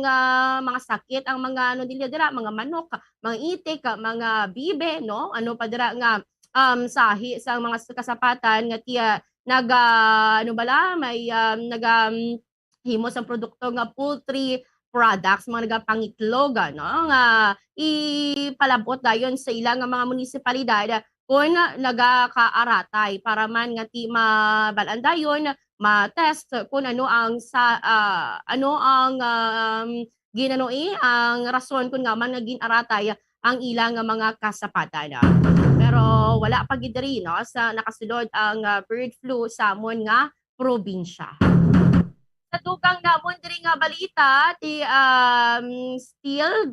mga sakit ang mga dira mga manok, mga itik, mga bibe no pa dira nga sahi sa mga kasapatan nga tiya may himo sa produkto nga poultry products, mga nagapangitlog, nga ipalabot dayon sa ilang mga munisipalidad kung nagakaaratay para man nga ti mabalaan dayon ma-test kung ano ang ang rason kung nga man nga ginaratay ang ilang mga kasapatan. Pero wala pa gid diri sa nakasulod ang bird flu sa amon nga probinsya. Sa tukang namon diri nga balita ti still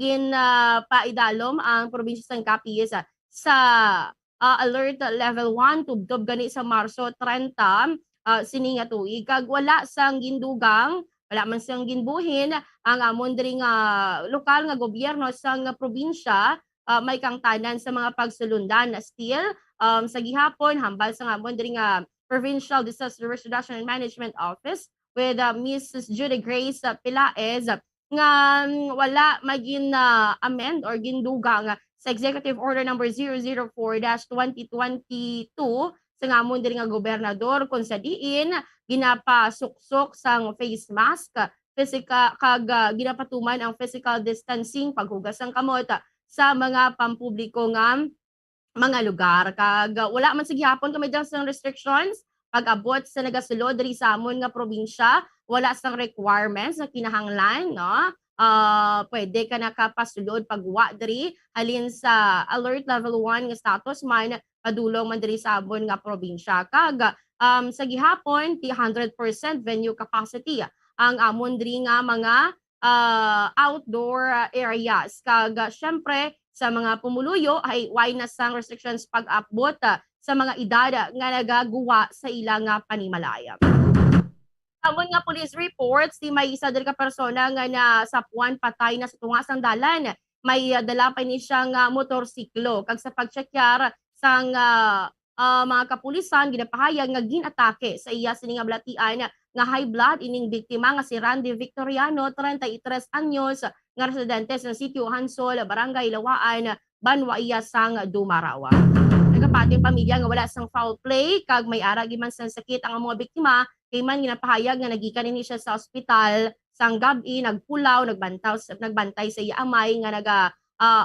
paidalom ang probinsya sang Capiz sa alert level 1 tubtob gani sa Marso 30 sini nga tuig kag wala sang gindugang, wala man siyang ginbuhin ang amon diri nga lokal nga gobyerno sang probinsya may kangtanan sa mga pagsulundan. Still sa gihapon hambal sa amon diri nga Provincial Disaster Risk Reduction and Management Office with Mrs. Judy Grace Pilaez nga wala magin amend or gindugang sa Executive Order number 004-2022 sa ngamon diri nga gobernador kung sa diin ginapasuksok sang face mask, physical kag ginapatuman ang physical distancing, paghugas ng kamot sa mga pampubliko nga mga lugar. Kag wala man sa gihapon kami dyan sang restrictions pag-abot sa nagasulod diri sa amon nga probinsya, wala sang requirements na kinahanglan, no? Pwede ka nakapasulod pagwa diri halin sa alert level 1 nga status man padulong man diri sa amon nga probinsya. Kag sa gihapon 100% venue capacity ang amon diri nga mga outdoor areas. Kag syempre sa mga pumuluyo ay why na sang restrictions pag-abot sa mga edad nga nagaguwa sa ilang panimalaya. Amon nga police reports, di may isa diri ka persona nga nasapuan patay na sa tunga sang dalan. May dala pa ni siyang motorsiklo. Kag sa pagchekyar sang mga kapulisan ginapahayag nga ginatake sa iya sini nga balatian nga high blood ining biktima nga si Randy Victoriano, 33 anyos, nga residente sa sitio Hansol, Barangay Lawaan, Banwa iya sang Dumarawa. Nagapating pamilya nga wala sang foul play kag may ara giman sang sakit ang mga biktima kay man ginapahayag nga nagikan ini siya sa ospital sang gabi, nagpulaw, nagbantay sa iya amay nga naga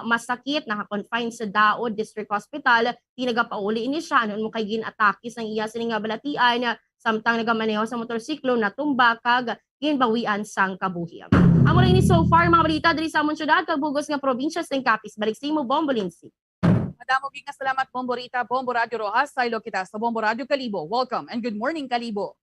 masakit, naka-confine sa Daod District Hospital, di nagapauli ini siya anon mo kay ginatake sang iya sini nga balatian samtang nagamaneho sa motorsiklo natumba kag ginbawian sang kabuhi. Amo lang ini so far mga balita diri sa amon syudad kag bugos nga probinsya sa Capiz. Balik sa imo Bombo Lindsay. Madamo gid nga salamat Bombo Rita, Bombo Radio Rojas, saylo kita sa Bombo Radio Kalibo. Welcome and good morning Kalibo.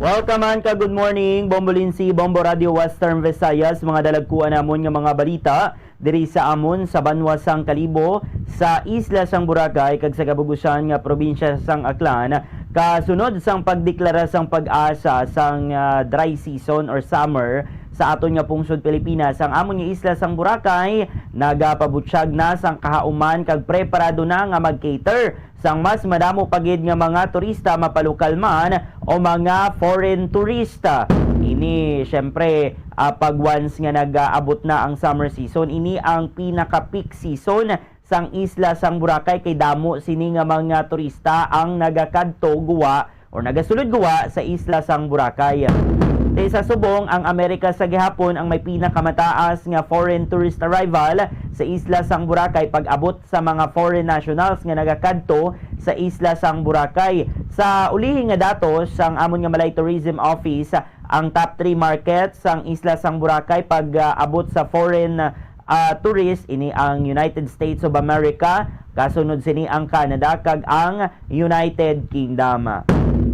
Welcome man ka, good morning, Bombo Lindsay, Bombo Radio Western Visayas, mga dalagkuan namon nga mga balita diri sa amon sa Banwa sang Kalibo, sa Isla sang Boracay kag sa kabugusan nga probinsya sang Aklan, kasunod sang pagdeklara sang pag-asa sang dry season or summer sa aton nga pungsod Pilipinas. Ang amon nga isla sang Boracay nagapabutsyag na sang kahauman kag preparado na nga mag-cater sang mas madamo pagid nga mga turista mapalokal man o mga foreign turista. Ini syempre pag once nga nag-aabot na ang summer season, ini ang pinaka-peak season sang isla sang Boracay kay damo sini nga mga turista ang nagakadto guwa o nagasulod guwa sa isla sang Boracay. Sa subong, ang Amerika sa gihapon ang may pinakamataas nga foreign tourist arrival sa isla sang Boracay pag-abot sa mga foreign nationals nga nagakadto sa isla sang Boracay. Sa ulihi nga datos sang amon nga Malay Tourism Office, ang top 3 markets sang isla sang Boracay pag-abot sa foreign tourist ini ang United States of America, kasunod sini ang Canada kag ang United Kingdom.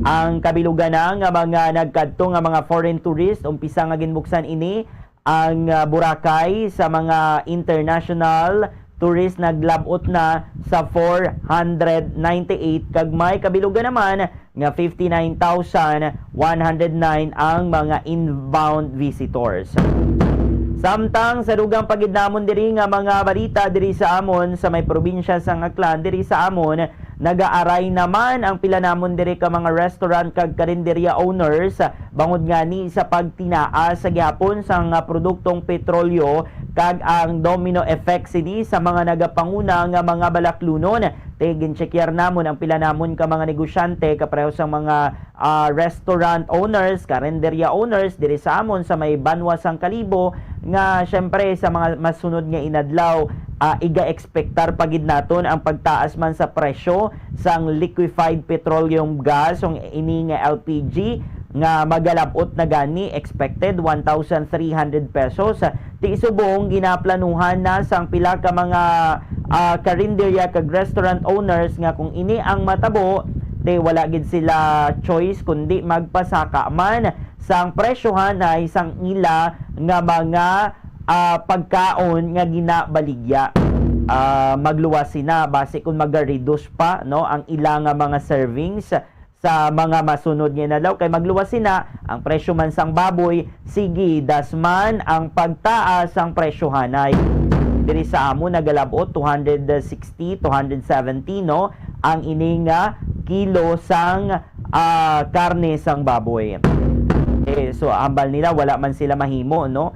Ang kabilugan na nga mga nagkadto nga mga foreign tourist, umpisa nga ginbuksan ini ang Boracay sa mga international tourist naglabot na sa 498 kag may kabilugan naman nga 59,109 ang mga inbound visitors. Samtang sa dugang pagidnamon diri nga mga balita diri sa amon sa may probinsya sang Aklan, diri sa amon nagaaray naman ang pila namon diri ka mga restaurant kag karinderya owners bangod nga ni sa pagtinaa sa gihapon sang produktong petrolyo kag ang domino effect sini sa mga nagapanguna nga mga balaklunon. Tigin checkyer namon ang pila namon ka mga negosyante kapareho sa mga restaurant owners, karinderya owners diri sa amon sa may Banwa sang Kalibo nga syempre sa mga masunod nga inadlaw iga-expectar pagid naton ang pagtaas man sa presyo sang liquefied petroleum gas ong ini nga LPG nga magalabot na gani expected 1,300 pesos. Ti subong ginaplanuhan na sang pila ka mga karinderya kag restaurant owners nga kung ini ang matabo wala gid sila choice kundi magpasaka man sang presyohan na isang ila nga mga pagkaon nga ginabaligya. Magluwas sina base kung mag-reduce pa no ang ila nga mga servings sa mga masunod nga adlaw kay magluwas sina ang presyo man sang baboy sige dasman ang pagtaas ang presyohanay. Diri sa amo nagalabot 260 270 no ang ining kilo sang karne sang baboy. So ambal nila wala man sila mahimo no.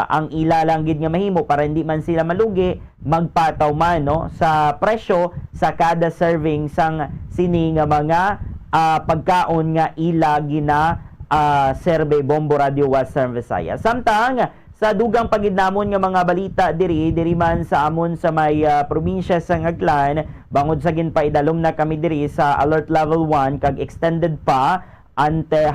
Ang ila lang gid nga mahimo para hindi man sila malugi magpataw man no sa presyo sa kada serving sang sini nga mga pagkaon nga ila gina serve Bombo Radio Western Visayas. Samtang sa dugang pagidnamon nga mga balita diri man sa amon sa may probinsya sa Aklan bangod sa ginpaidalom na kami diri sa alert level 1 kag extended pa until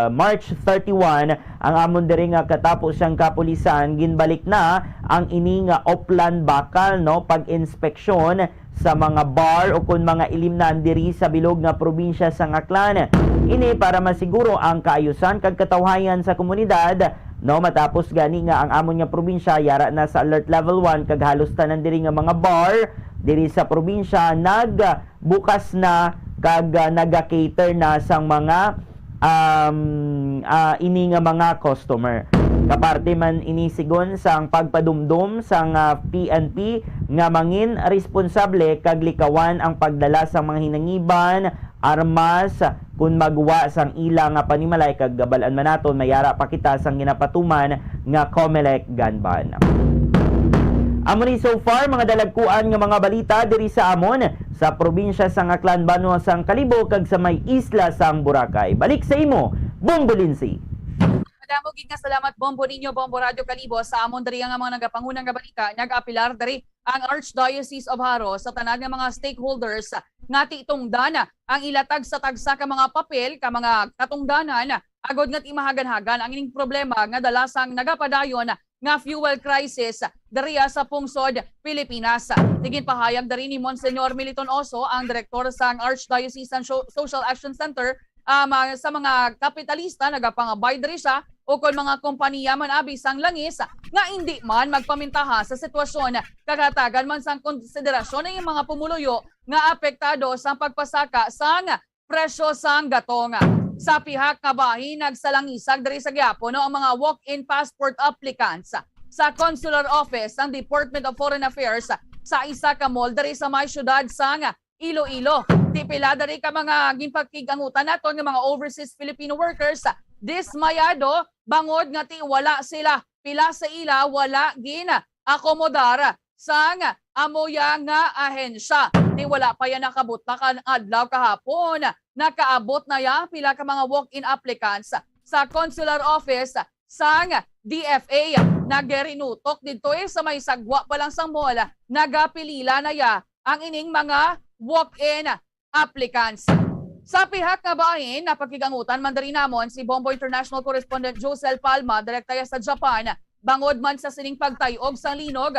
March 31 ang amon diri nga katapos siyang kapulisan ginbalik na ang ini nga Oplan Bakal no pag-inspeksyon sa mga bar o kun mga ilimnan diri sa bilog nga probinsya sa Aklan. Ini para masiguro ang kaayusan kag katawhayan sa komunidad no matapos gani nga ang amon nga probinsya yara na sa alert level 1 kag halos tanan diri nga mga bar diri sa probinsya nagbukas na kag naga-cater na sang mga ini nga mga customer. Kaparte man inisigon sang pagpadumdum sang PNP nga mangin responsable kag likawan ang pagdala sa mga hinangiban, armas kun magwa sang ila nga panimalay kag gabalan man naton mayara pa kita sang ginapatuman nga COMELEC gun ban. Amon so far mga dalagkuan nga mga balita diri sa amon sa probinsya sang Aklan, Banwa sang Kalibo kag sa may isla sang Boracay. Balik sa imo, Bombo Lindsay. Madamo gid nga salamat Bombo ninyo Bombo Radio Kalibo sa amon diri nga mga nagapangunang nga balita nag-apilar diri ang Archdiocese of Haro sa tanan nga mga stakeholders nga titungdan ang ilatag sa tagsa ka mga papel ka mga katungdanan agod nga imahagan-hagan ang ining problema nga dalasang nagapadayon nga fuel crisis dariya sa pungsod Pilipinas. Tigin pahayag dari ni Monsignor Militon Oso, ang direktor sa Archdiocesan Social Action Center, sa mga kapitalista nagapangabay diri siya o kon mga kompanya man abi sang langis nga hindi man magpamintaha sa sitwasyon kagatagan man sang konsiderasyon ng mga pumuluyo nga apektado sa pagpasaka sang presyo sang gatong. Sa pihak nga bahin nagsalangisag diri sa Quiapo no ang mga walk-in passport applicants sa consular office ng Department of Foreign Affairs sa isa ka mall diri sa may syudad sang Iloilo. Tipila diri ka mga ginpagkigangutan naton nga mga overseas Filipino workers dismayado bangod nga ti wala sila pila sa ila wala gin akomodar sang amoya nga ahensya. Ni wala pa yan nakabot na adlaw kahapon. Nakaabot na ya pila ka mga walk-in applicants sa consular office sang DFA. Nagerinutok dito sa may sagwa pa lang sang mall. Nagapilila na ya ang ining mga walk-in applicants. Sa pihak nga bahin, napagkigangutan man diri namon si Bombo International Correspondent Josel Palma, direktaya sa Japan, bangod man sa sining pagtayog sang linog,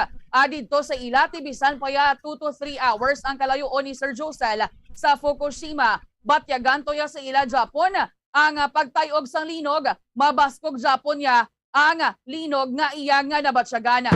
dito sa ila tibisan pa ya 2 to 3 hours ang kalayoon ni Sir Josel sa Fukushima. Batyagan to ya sa ila Japon ang pagtayog sang linog, mabaskog Japon ya ang linog nga iya nga nabatsyagan.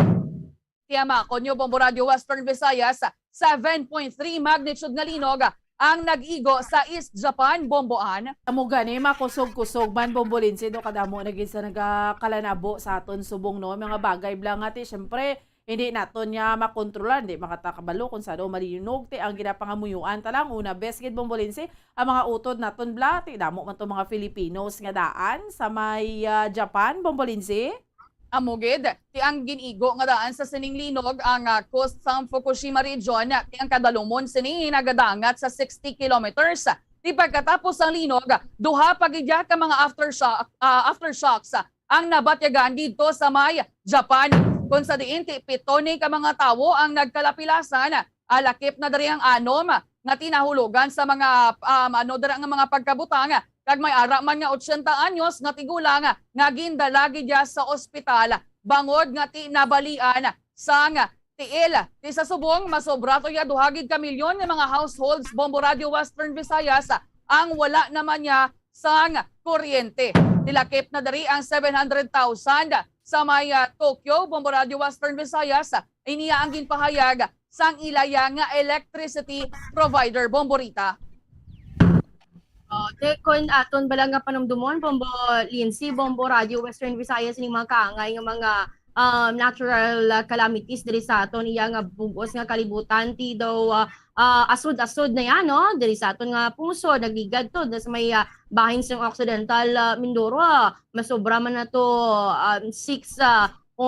Tiyama konyo Bombo Radio Western Visayas, 7.3 magnitude nga linog ang nag-igo sa East Japan, Bomboan. Amo gani makusog-kusog man Bombolinsi do kadamo naging sa nagakalanabo sa aton subong no mga bagay blang ati syempre hindi naton niya makontrolan di makatakabalo kung sado malinog ti ang ginapangamuyuan talang una best gid Bombolinsi ang mga utod naton bla ti damo man to mga Filipinos nga daan sa may Japan Bombolinsi. Amugid, ti ang ginigo nga daan sa sining linog ang coast sa Fukushima region, ti ang kadalumon sining nagadangat sa 60 kilometers. Ti pagkatapos ang linog, duha pagidya ka mga aftershocks ang nabatyagan dito sa may Japan. Kung sa diin ti pitone ka mga tawo ang nagkalapilasan, alakip na dari ang anom nga tinahulugan sa mga dara nga mga pagkabutang. Kag may ara man nga 80 anyos nga tigulang nga gindalagi dia sa ospital bangod nga ti nabalian sang tiil. Ti sa subong masobra to ya duhagid ka milyon nga mga households Bombo Radio Western Visayas ang wala naman niya sang kuryente. Tilakip na dari ang 700,000 sa may Tokyo Bombo Radio Western Visayas iniya ang ginpahayag sang ilaya nga electricity provider. Bomborita. Kung aton balang nga panumdumon, Bombo Lindsay, Bombo Radio Western Visayas, ning mga kaangay nga mga natural calamities diri sa aton iya nga bugos nga kalibutan ti daw asud-asud na yan, no? Diri sa aton nga puso nagligad to sa may bahin sa Occidental Mindoro, masobra man na to 6.4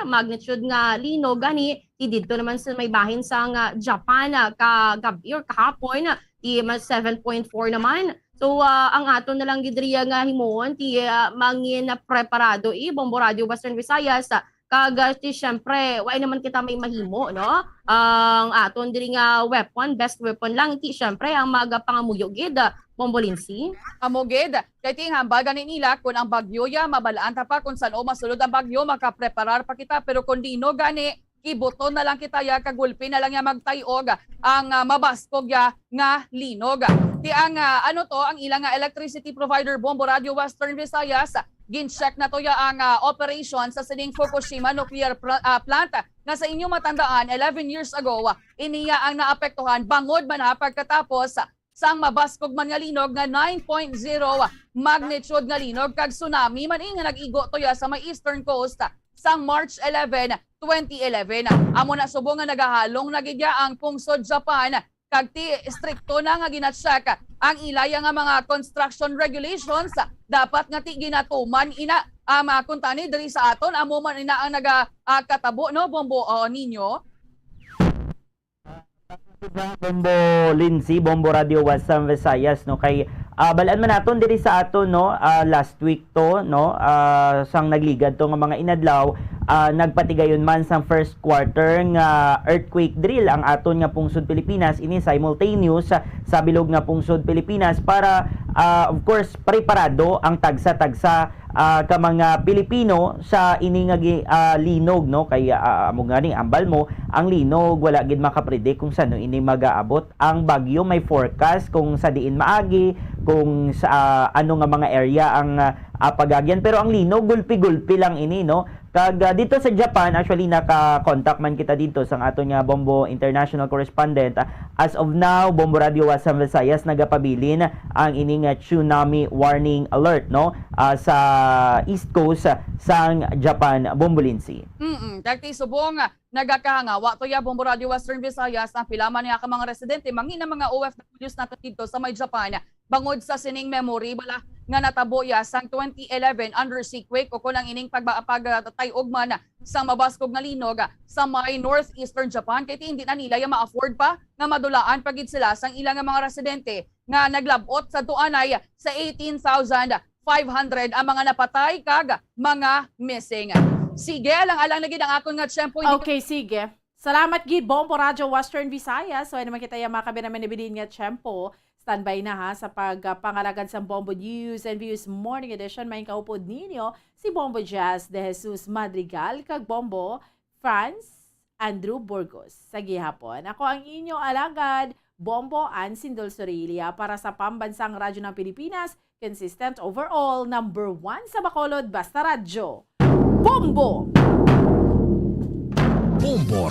magnitude nga lino gani ti didto naman sa may bahin sa nga Japan kagabi or kahapon ti 7.4 naman. So ang aton na lang gidriya nga himuon ti mangin preparado Bombo Radio Western Visayas kag ti syempre way naman kita may mahimo, no? Ang aton diri nga weapon, best weapon lang ti syempre ang magapangamuyo gid Bombo Lindsay. Amoged, kay ting hambagan ni nila kung ang bagyo ya mabalaan ta pa kung saan o masulod ang bagyo makapreparar pa kita, pero kung dino gani ibuton na lang kita ya kagulpi na lang ya magtayog ang mabaskog ya nga linog. Ti ang ang ilang electricity provider Bombo Radio Western Visayas gin-check na to ya ang operation sa sining Fukushima nuclear plant nga sa inyo matandaan 11 years ago iniya ang naapektuhan bangod man pagkatapos sang mabaskog man nga linog nga 9.0 magnitude nga linog kag tsunami man nga nag-igo to ya sa may eastern coast sang March 11, 2011. Amo na subong nga nagahalong nagigya ang pungsod Japan kag ti strikto na nga gina-check ang ilaya nga mga construction regulations dapat nga ti ginatuman ina kuntani diri sa aton amo man ina ang katabo, no, Bombo ninyo. Bombo Lindsay, Bombo Radio Western Visayas, no, kay balaan man naton diri sa aton, no, last week to, no, sang nagligad to nga mga inadlaw, nagpatigayon man sang first quarter nga earthquake drill ang aton nga pungsod Pilipinas ini simultaneous sa bilog nga pungsod Pilipinas para of course preparado ang tagsa-tagsa ka mga Pilipino sa ini nga linog, no, kay amo nga ni ambal mo ang linog wala gid makapredict kung sano ini magaabot ang bagyo, may forecast kung sa diin maagi, kung sa ano nga mga area ang pagagyan, pero ang linog gulpi-gulpi lang ini, no. Kag dito sa Japan, actually naka-contact man kita dito sa aton nga Bombo International Correspondent. As of now, Bombo Radio Western Visayas nagapabilin ang ini nga tsunami warning alert, no, sa East Coast sang Japan, Bombo Lindsay. Dagti subong nagakahangawa to ya Bombo Radio Western Visayas ang pilaman niya ka mga residente mangina mga OFWs nato dito sa may Japan bangod sa sining memory bala nga natabo ya sang 2011 undersequake o kulang ining pagtayog man sa mabaskog nga linog sa may northeastern Japan kay hindi na nila ya ma-afford pa nga madulaan pagid sila sang ilang nga mga residente nga naglabot sa tuanay sa 18,500 ang mga napatay kag mga missing. Sige, alang lagi ang akon nga tiyempo. Okay, sige. Salamat gid Bombo Radio Western Visayas. So ay naman kita ya makabi naman ibigin nga tiyempo. Standby na ha sa pagpangalagad sa Bombo News and Views Morning Edition. May kaupod ninyo si Bombo Jazz de Jesus Madrigal kag Bombo Franz Andrew Burgos. Sa gihapon, ako ang inyo alagad Bombo Ann Sindol Sorilia para sa Pambansang Radyo ng Pilipinas, consistent overall, number 1 sa Bacolod, Basta Radyo. Bombo! Bombo